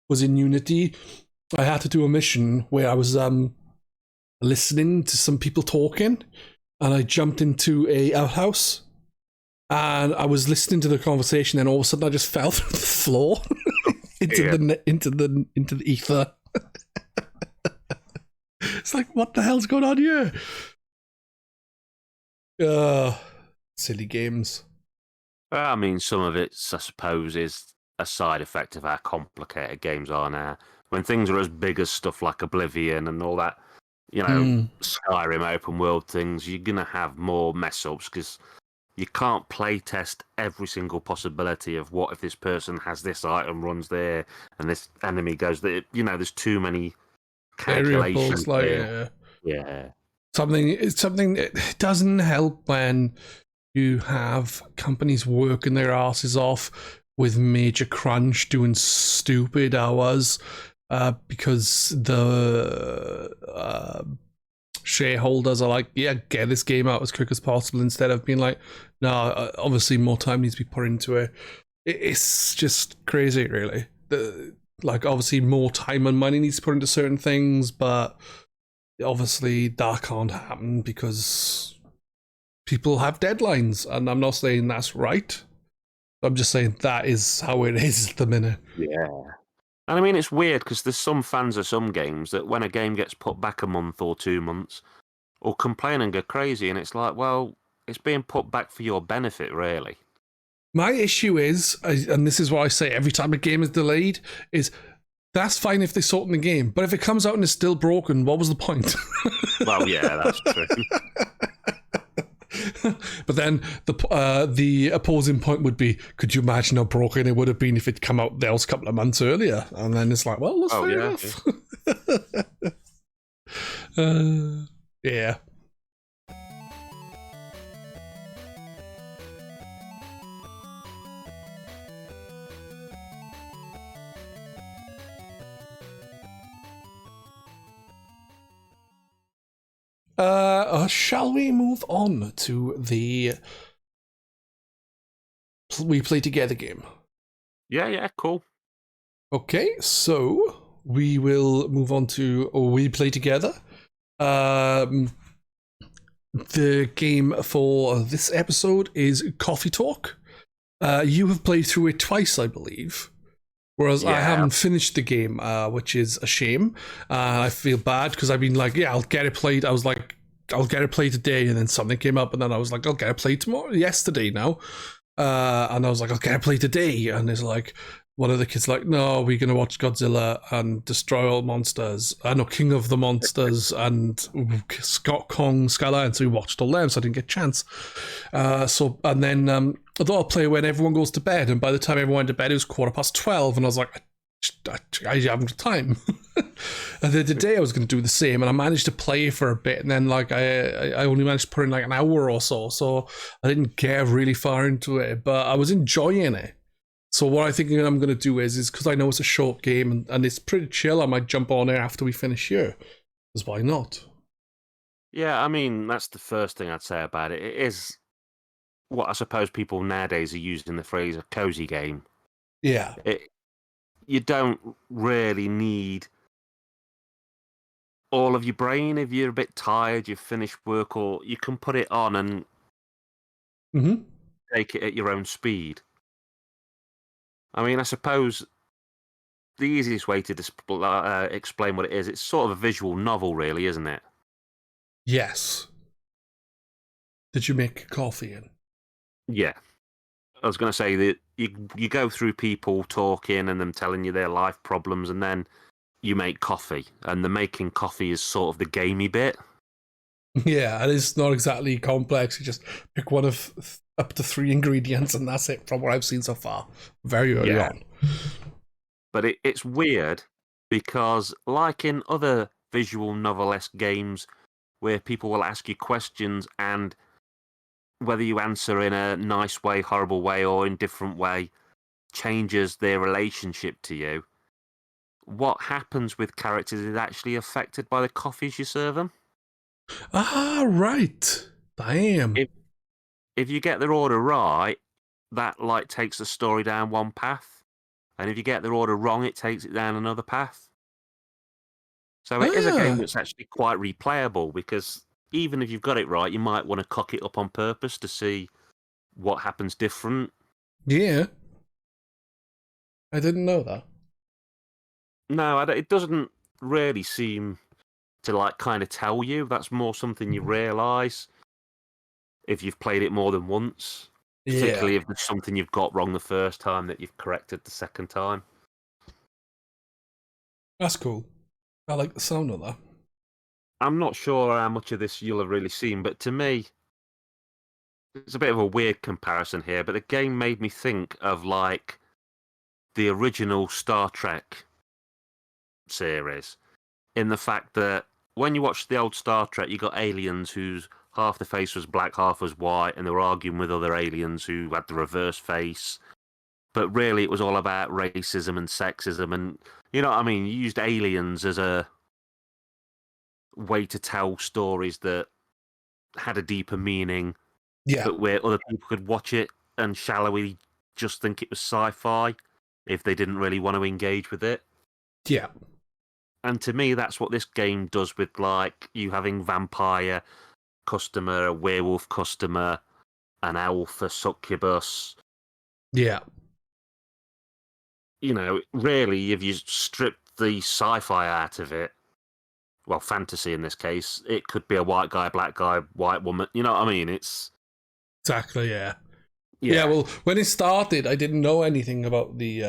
was in Unity. I had to do a mission where I was listening to some people talking, and I jumped into a outhouse, and I was listening to the conversation, and all of a sudden I just fell through the floor into the ether. It's like, what the hell's going on here? Silly games. I mean, some of it, I suppose, is a side effect of how complicated games are now. When things are as big as stuff like Oblivion and all that, Skyrim open world things, you're going to have more mess ups because you can't play test every single possibility of what if this person has this item, runs there, and this enemy goes there. There's too many calculations. Yeah. Something it doesn't help when you have companies working their asses off with major crunch, doing stupid hours, because the shareholders are like, yeah, get this game out as quick as possible, instead of being like, no, obviously more time needs to be put into it. It's just crazy, really. Like, obviously, more time and money needs to put into certain things, but obviously that can't happen because people have deadlines, and I'm not saying that's right. I'm just saying that is how it is at the minute. Yeah. And I mean, it's weird because there's some fans of some games that when a game gets put back a month or 2 months, will complain and go crazy, and it's like, well, it's being put back for your benefit, really. My issue is, and this is what I say every time a game is delayed, is that's fine if they sort in the game, but if it comes out and it's still broken, what was the point? Well, yeah, that's true. But then the opposing point would be, could you imagine how broken it would have been if it'd come out there a couple of months earlier? And then it's like, well, that's fair enough. Yeah. Shall we move on to the We Play Together game? Yeah, cool. Okay, so we will move on to We Play Together. The game for this episode is Coffee Talk. You have played through it twice, I believe. Whereas I haven't finished the game, which is a shame. I feel bad because I've been like, yeah, I'll get it played. I was like, I'll get it played today, and then something came up, and then I was like, I'll get it played yesterday now. And I was like, I'll get it played today. And there's like, one of the kids like, no, we're going to watch Godzilla and destroy all monsters. No, King of the Monsters and Kong Skull Island. So we watched all them, so I didn't get a chance. And then I thought I'll play when everyone goes to bed. And by the time everyone went to bed, it was 12:15. And I was like, I haven't time. And then today I was going to do the same, and I managed to play for a bit, and then like I only managed to put in like an hour or so I didn't get really far into it, but I was enjoying it. So what I think I'm going to do is because I know it's a short game and it's pretty chill, I might jump on it after we finish here. Because why not? Yeah, I mean, that's the first thing I'd say about it. It is what I suppose people nowadays are using the phrase a cozy game. Yeah. You don't really need all of your brain. If you're a bit tired, you've finished work, or you can put it on and take it at your own speed. I mean, I suppose the easiest way to explain what it is, it's sort of a visual novel, really, isn't it? Yes. Did you make coffee in? Yeah. I was going to say that you go through people talking and them telling you their life problems, and then you make coffee. And the making coffee is sort of the gamey bit. Yeah, and it's not exactly complex. You just pick one of up to 3 ingredients, and that's it from what I've seen so far. Very early on. But it's weird because, like in other visual novel-esque games where people will ask you questions, and whether you answer in a nice way, horrible way, or indifferent way changes their relationship to you, what happens with characters is actually affected by the coffees you serve them. Ah, right. Damn. If you get their order right, that like takes the story down one path, and if you get their order wrong, it takes it down another path. So it is a game that's actually quite replayable, because even if you've got it right, you might want to cock it up on purpose to see what happens different. Yeah. I didn't know that. No, it doesn't really seem to like kind of tell you. That's more something you realise if you've played it more than once. Particularly if there's something you've got wrong the first time that you've corrected the second time. That's cool. I like the sound of that. I'm not sure how much of this you'll have really seen, but to me, it's a bit of a weird comparison here, but the game made me think of like the original Star Trek series, in the fact that when you watch the old Star Trek, you got aliens whose half the face was black, half was white, and they were arguing with other aliens who had the reverse face. But really, it was all about racism and sexism, and you know what I mean? You used aliens as a way to tell stories that had a deeper meaning, but where other people could watch it and shallowly just think it was sci-fi. if they didn't really want to engage with it. Yeah. And to me, that's what this game does with, like, you having vampire customer, a werewolf customer, an elf, a succubus. Yeah. You know, really, if you strip the sci-fi out of it, well, fantasy in this case, it could be a white guy, black guy, white woman. You know what I mean? It's... Exactly, yeah. Yeah, well, when it started, I didn't know anything about the...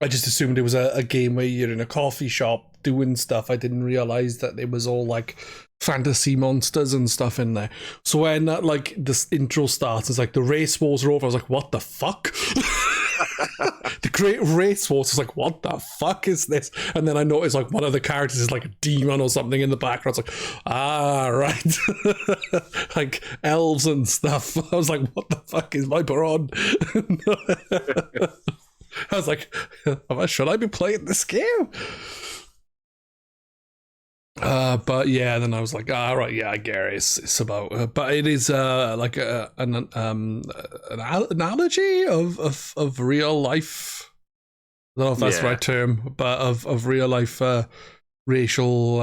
I just assumed it was a game where you're in a coffee shop doing stuff. I didn't realise that it was all, like, fantasy monsters and stuff in there. So when, like, this intro starts, it's like, the race wars are over. I was like, what the fuck? The Great Race Wars. I was like, what the fuck is this? And then I noticed, like, one of the characters is, like, a demon or something in the background. I was like, right. Like, elves and stuff. I was like, what the fuck is Viper on? I was like, should I be playing this game? But yeah, then I was like, right, yeah, I get it. It's about, but it is like an analogy of real life. I don't know if that's the right term, but of real life racial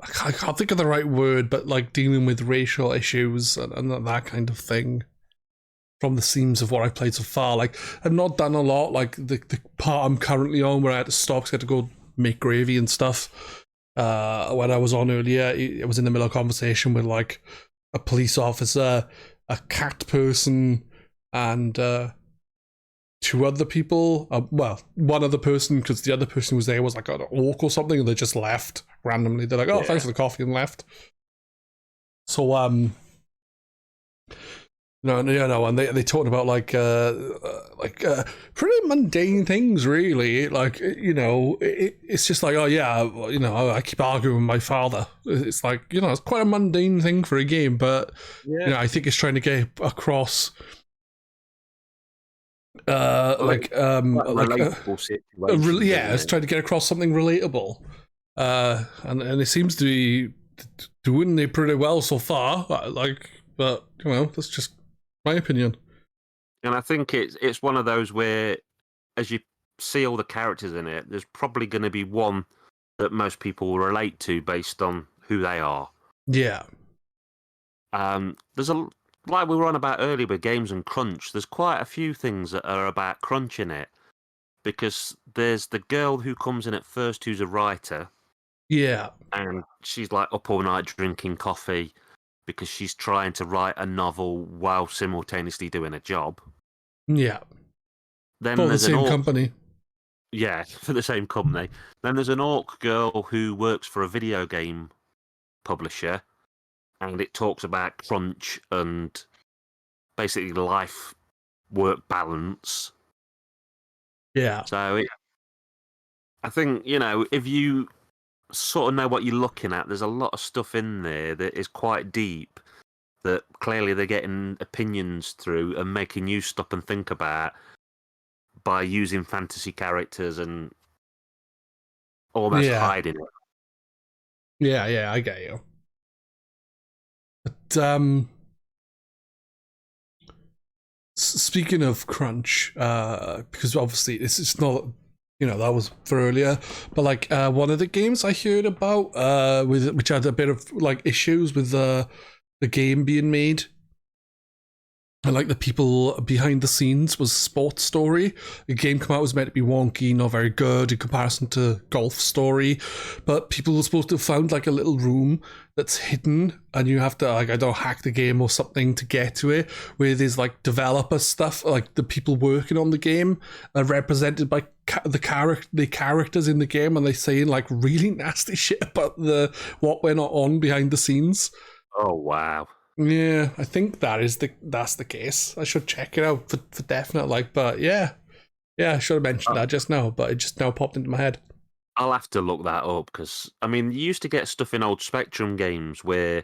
I can't think of the right word, but like dealing with racial issues and that kind of thing. From the seams of what I've played so far, like I've not done a lot. Like the part I'm currently on, where I had to stop, 'cause I had to go make gravy and stuff. When I was on earlier, I was in the middle of a conversation with like a police officer, a cat person, and two other people. Well, one other person, because the other person who was there was like an orc or something, and they just left randomly. They're like, "Oh, thanks for the coffee," and left. So no, and they talked about like pretty mundane things, really. Like, you know, it's just like, oh yeah, you know, I keep arguing with my father. It's like, you know, it's quite a mundane thing for a game, but you know, I think it's trying to get across relatable situation. Yeah, it's trying to get across something relatable, and it seems to be doing it pretty well so far. Like, but you know, that's just my opinion. And I think it's one of those where, as you see all the characters in it, there's probably going to be one that most people will relate to based on who they are. Yeah. There's like we were on about earlier with games and crunch, there's quite a few things that are about crunch in it. Because there's the girl who comes in at first who's a writer. Yeah. And she's like up all night drinking coffee because she's trying to write a novel while simultaneously doing a job. Yeah. Then for there's the same company. Yeah, for the same company. Then there's an orc girl who works for a video game publisher, and it talks about crunch and basically life-work balance. Yeah. So I think, you know, if you sort of know what you're looking at, there's a lot of stuff in there that is quite deep that clearly they're getting opinions through and making you stop and think about by using fantasy characters and almost hiding it. Yeah, I get you. But speaking of crunch, because obviously it's not, you know, that was for earlier, but like one of the games I heard about which had a bit of like issues with the game being made, and like the people behind the scenes, was Sports Story. The game come out was meant to be wonky, not very good in comparison to Golf Story, but people were supposed to have found like a little room that's hidden, and you have to, like, I don't know, hack the game or something to get to it, where there's like developer stuff, like the people working on the game are represented by the characters in the game, and they saying like really nasty shit about what went on behind the scenes. Oh wow. Yeah, I think that's the case. I should check it out for definite. Like, but yeah, I should have mentioned that just now, but it just now popped into my head. I'll have to look that up, because I mean, you used to get stuff in old Spectrum games where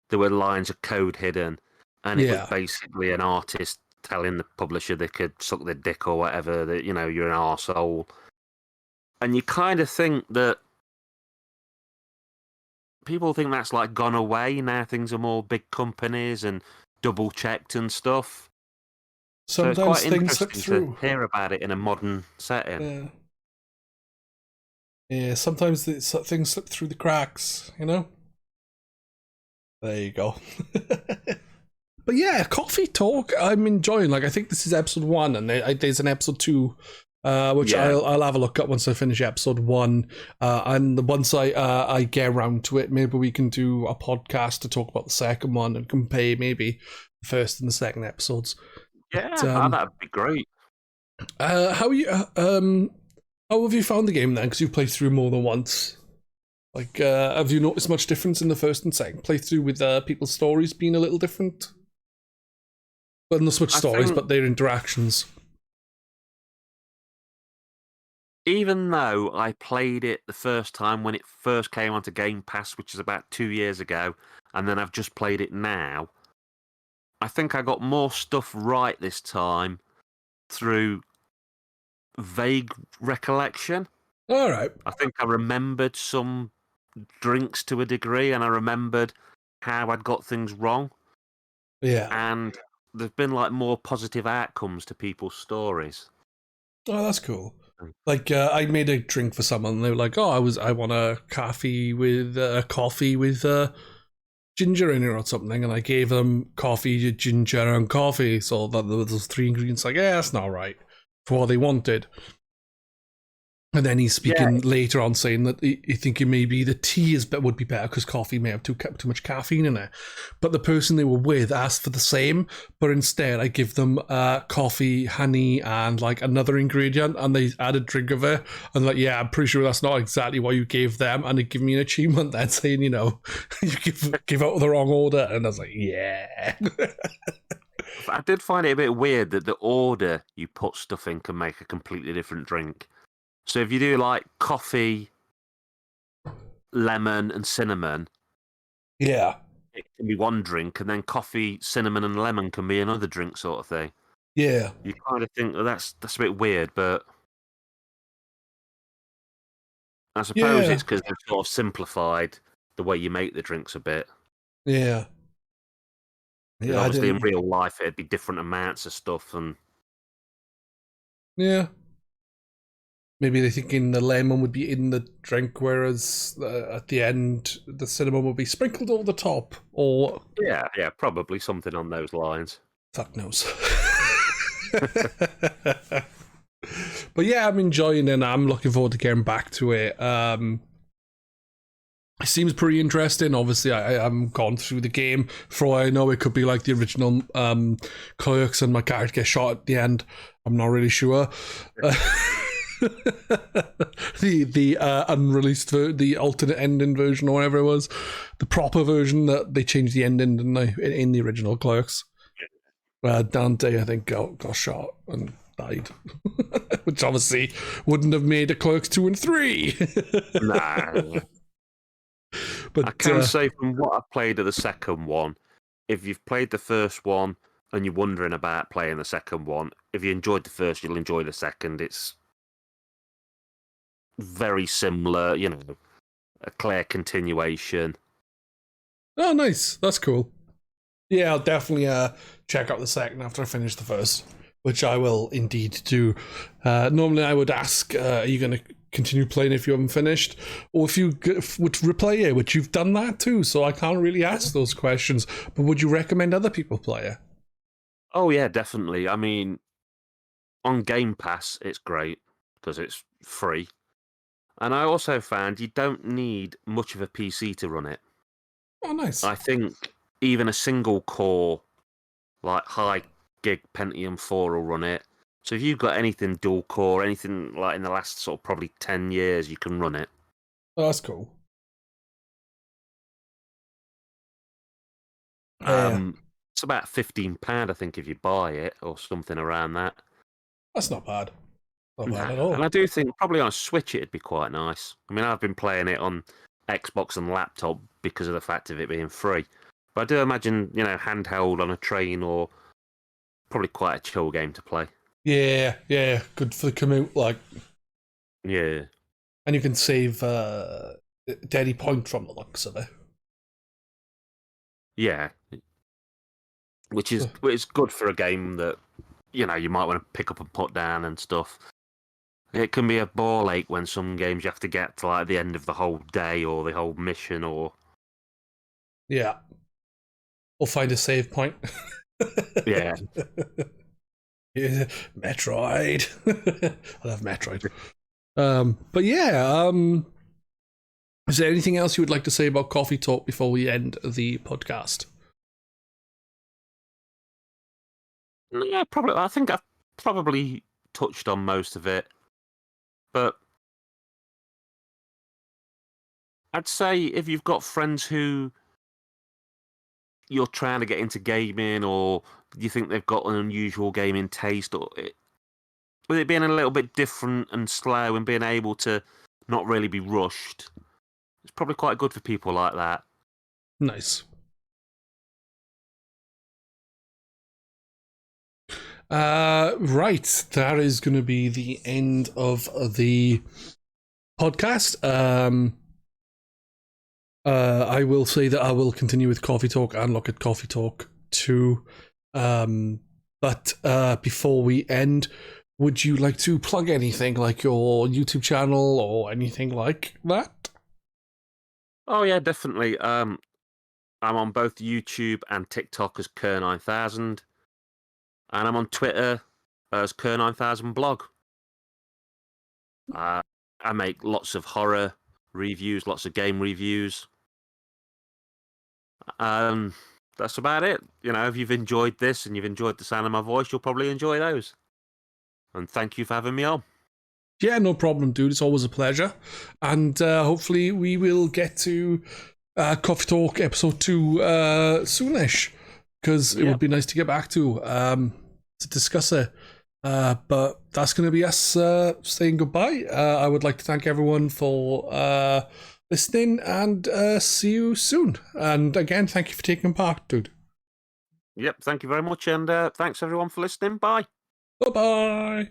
there were lines of code hidden, and it was basically an artist telling the publisher they could suck their dick or whatever, that, you know, you're an arsehole. And you kind of think that people think that's like gone away now. Things are more big companies and double checked and stuff. So it's Sometimes quite things slip interesting through. to hear about it in a modern setting. Yeah. Yeah, sometimes things slip through the cracks, you know? There you go. But yeah, coffee talk, I'm enjoying. Like, I think this is episode 1, and there's an episode 2, which I'll have a look at once I finish episode 1. And once I get around to it, maybe we can do a podcast to talk about the second one and compare maybe the first and the second episodes. Yeah, that'd be great. How have you found the game then? Because you've played through more than once. Like, have you noticed much difference in the first and second playthrough with people's stories being a little different? Well, not so much stories, but their interactions. Even though I played it the first time when it first came onto Game Pass, which is about 2 years ago, and then I've just played it now, I think I got more stuff right this time through vague recollection. All right. I think I remembered some drinks to a degree, and I remembered how I'd got things wrong. Yeah. And there's been like more positive outcomes to people's stories. Oh, that's cool. Like, I made a drink for someone, and they were like, "Oh, I want a coffee with ginger in it or something," and I gave them coffee, ginger, and coffee. So that there were those 3 ingredients. Like, yeah, that's not right for what they wanted. And then he's speaking later on, saying that he thinking maybe the tea would be better because coffee may have too much caffeine in it. But the person they were with asked for the same, but instead I give them coffee, honey, and like another ingredient, and they add a drink of it. And like, yeah, I'm pretty sure that's not exactly what you gave them. And they give me an achievement then saying, you know, you give out the wrong order. And I was like, yeah. I did find it a bit weird that the order you put stuff in can make a completely different drink. So if you do like coffee, lemon, and cinnamon, yeah, it can be one drink, and then coffee, cinnamon, and lemon can be another drink, sort of thing. Yeah, you kind of think that's a bit weird, but I suppose it's because they've sort of simplified the way you make the drinks a bit. Yeah. Yeah, obviously in real life it'd be different amounts of stuff, and yeah. Maybe they're thinking the lemon would be in the drink, whereas at the end the cinnamon would be sprinkled over the top, or yeah, probably something on those lines. Fuck knows. But yeah, I'm enjoying it. And I'm looking forward to getting back to it. It seems pretty interesting. Obviously, I haven't gone through the game. For all I know, it could be like the original Clerks, and my character gets shot at the end. I'm not really sure. The unreleased, the alternate ending version or whatever it was, the proper version that they changed the ending, didn't they, in the original Clerks? Dante, I think, got shot and died, which obviously wouldn't have made a Clerks 2 and 3. Nah. But I can say from what I've played of the second one, if you've played the first one and you're wondering about playing the second one, if you enjoyed the first, you'll enjoy the second. It's very similar, you know, a clear continuation. Oh, nice. That's cool. Yeah, I'll definitely check out the second after I finish the first, which I will indeed do. Normally I would ask, are you going to continue playing if you haven't finished? Or if you would replay it, which you've done that too, so I can't really ask those questions, but would you recommend other people play it? Oh yeah, definitely. I mean, on Game Pass, it's great because it's free. And I also found you don't need much of a PC to run it. Oh, nice. I think even a single core, like high gig Pentium 4 will run it. So if you've got anything dual core, anything like in the last sort of probably 10 years, you can run it. Oh, that's cool. It's about £15, I think, if you buy it, or something around that. That's not bad. Not bad at all. And I do think probably on a Switch it'd be quite nice. I mean, I've been playing it on Xbox and laptop because of the fact of it being free. But I do imagine, you know, handheld on a train or probably quite a chill game to play. Yeah, good for the commute, like. Yeah. And you can save at any point from the looks of it. Yeah. Which is good for a game that, you might want to pick up and put down and stuff. It can be a ball ache when some games you have to get to like the end of the whole day or the whole mission or... Yeah. Or find a save point. Yeah. Yeah, Metroid. I love Metroid. But yeah, is there anything else you would like to say about Coffee Talk before we end the podcast? Yeah, probably. I think I've probably touched on most of it. But I'd say if you've got friends who you're trying to get into gaming, or you think they've got an unusual gaming taste, or with it being a little bit different and slow and being able to not really be rushed, it's probably quite good for people like that. Nice. Right, that is going to be the end of the podcast. I will say that I will continue with Coffee Talk and look at Coffee Talk too. But before we end, would you like to plug anything, like your YouTube channel or anything like that? Oh yeah, definitely. I'm on both YouTube and TikTok as Kerr9000. And I'm on Twitter as Kerr9000 blog. I make lots of horror reviews, lots of game reviews. That's about it. If you've enjoyed this and you've enjoyed the sound of my voice, you'll probably enjoy those. And thank you for having me on. Yeah, no problem, dude. It's always a pleasure. And hopefully we will get to Coffee Talk episode 2 soonish. Because it would be nice to get back to discuss it. But that's going to be us saying goodbye. I would like to thank everyone for listening and see you soon. And again, thank you for taking part, dude. Yep, thank you very much. And thanks everyone for listening. Bye. Bye-bye.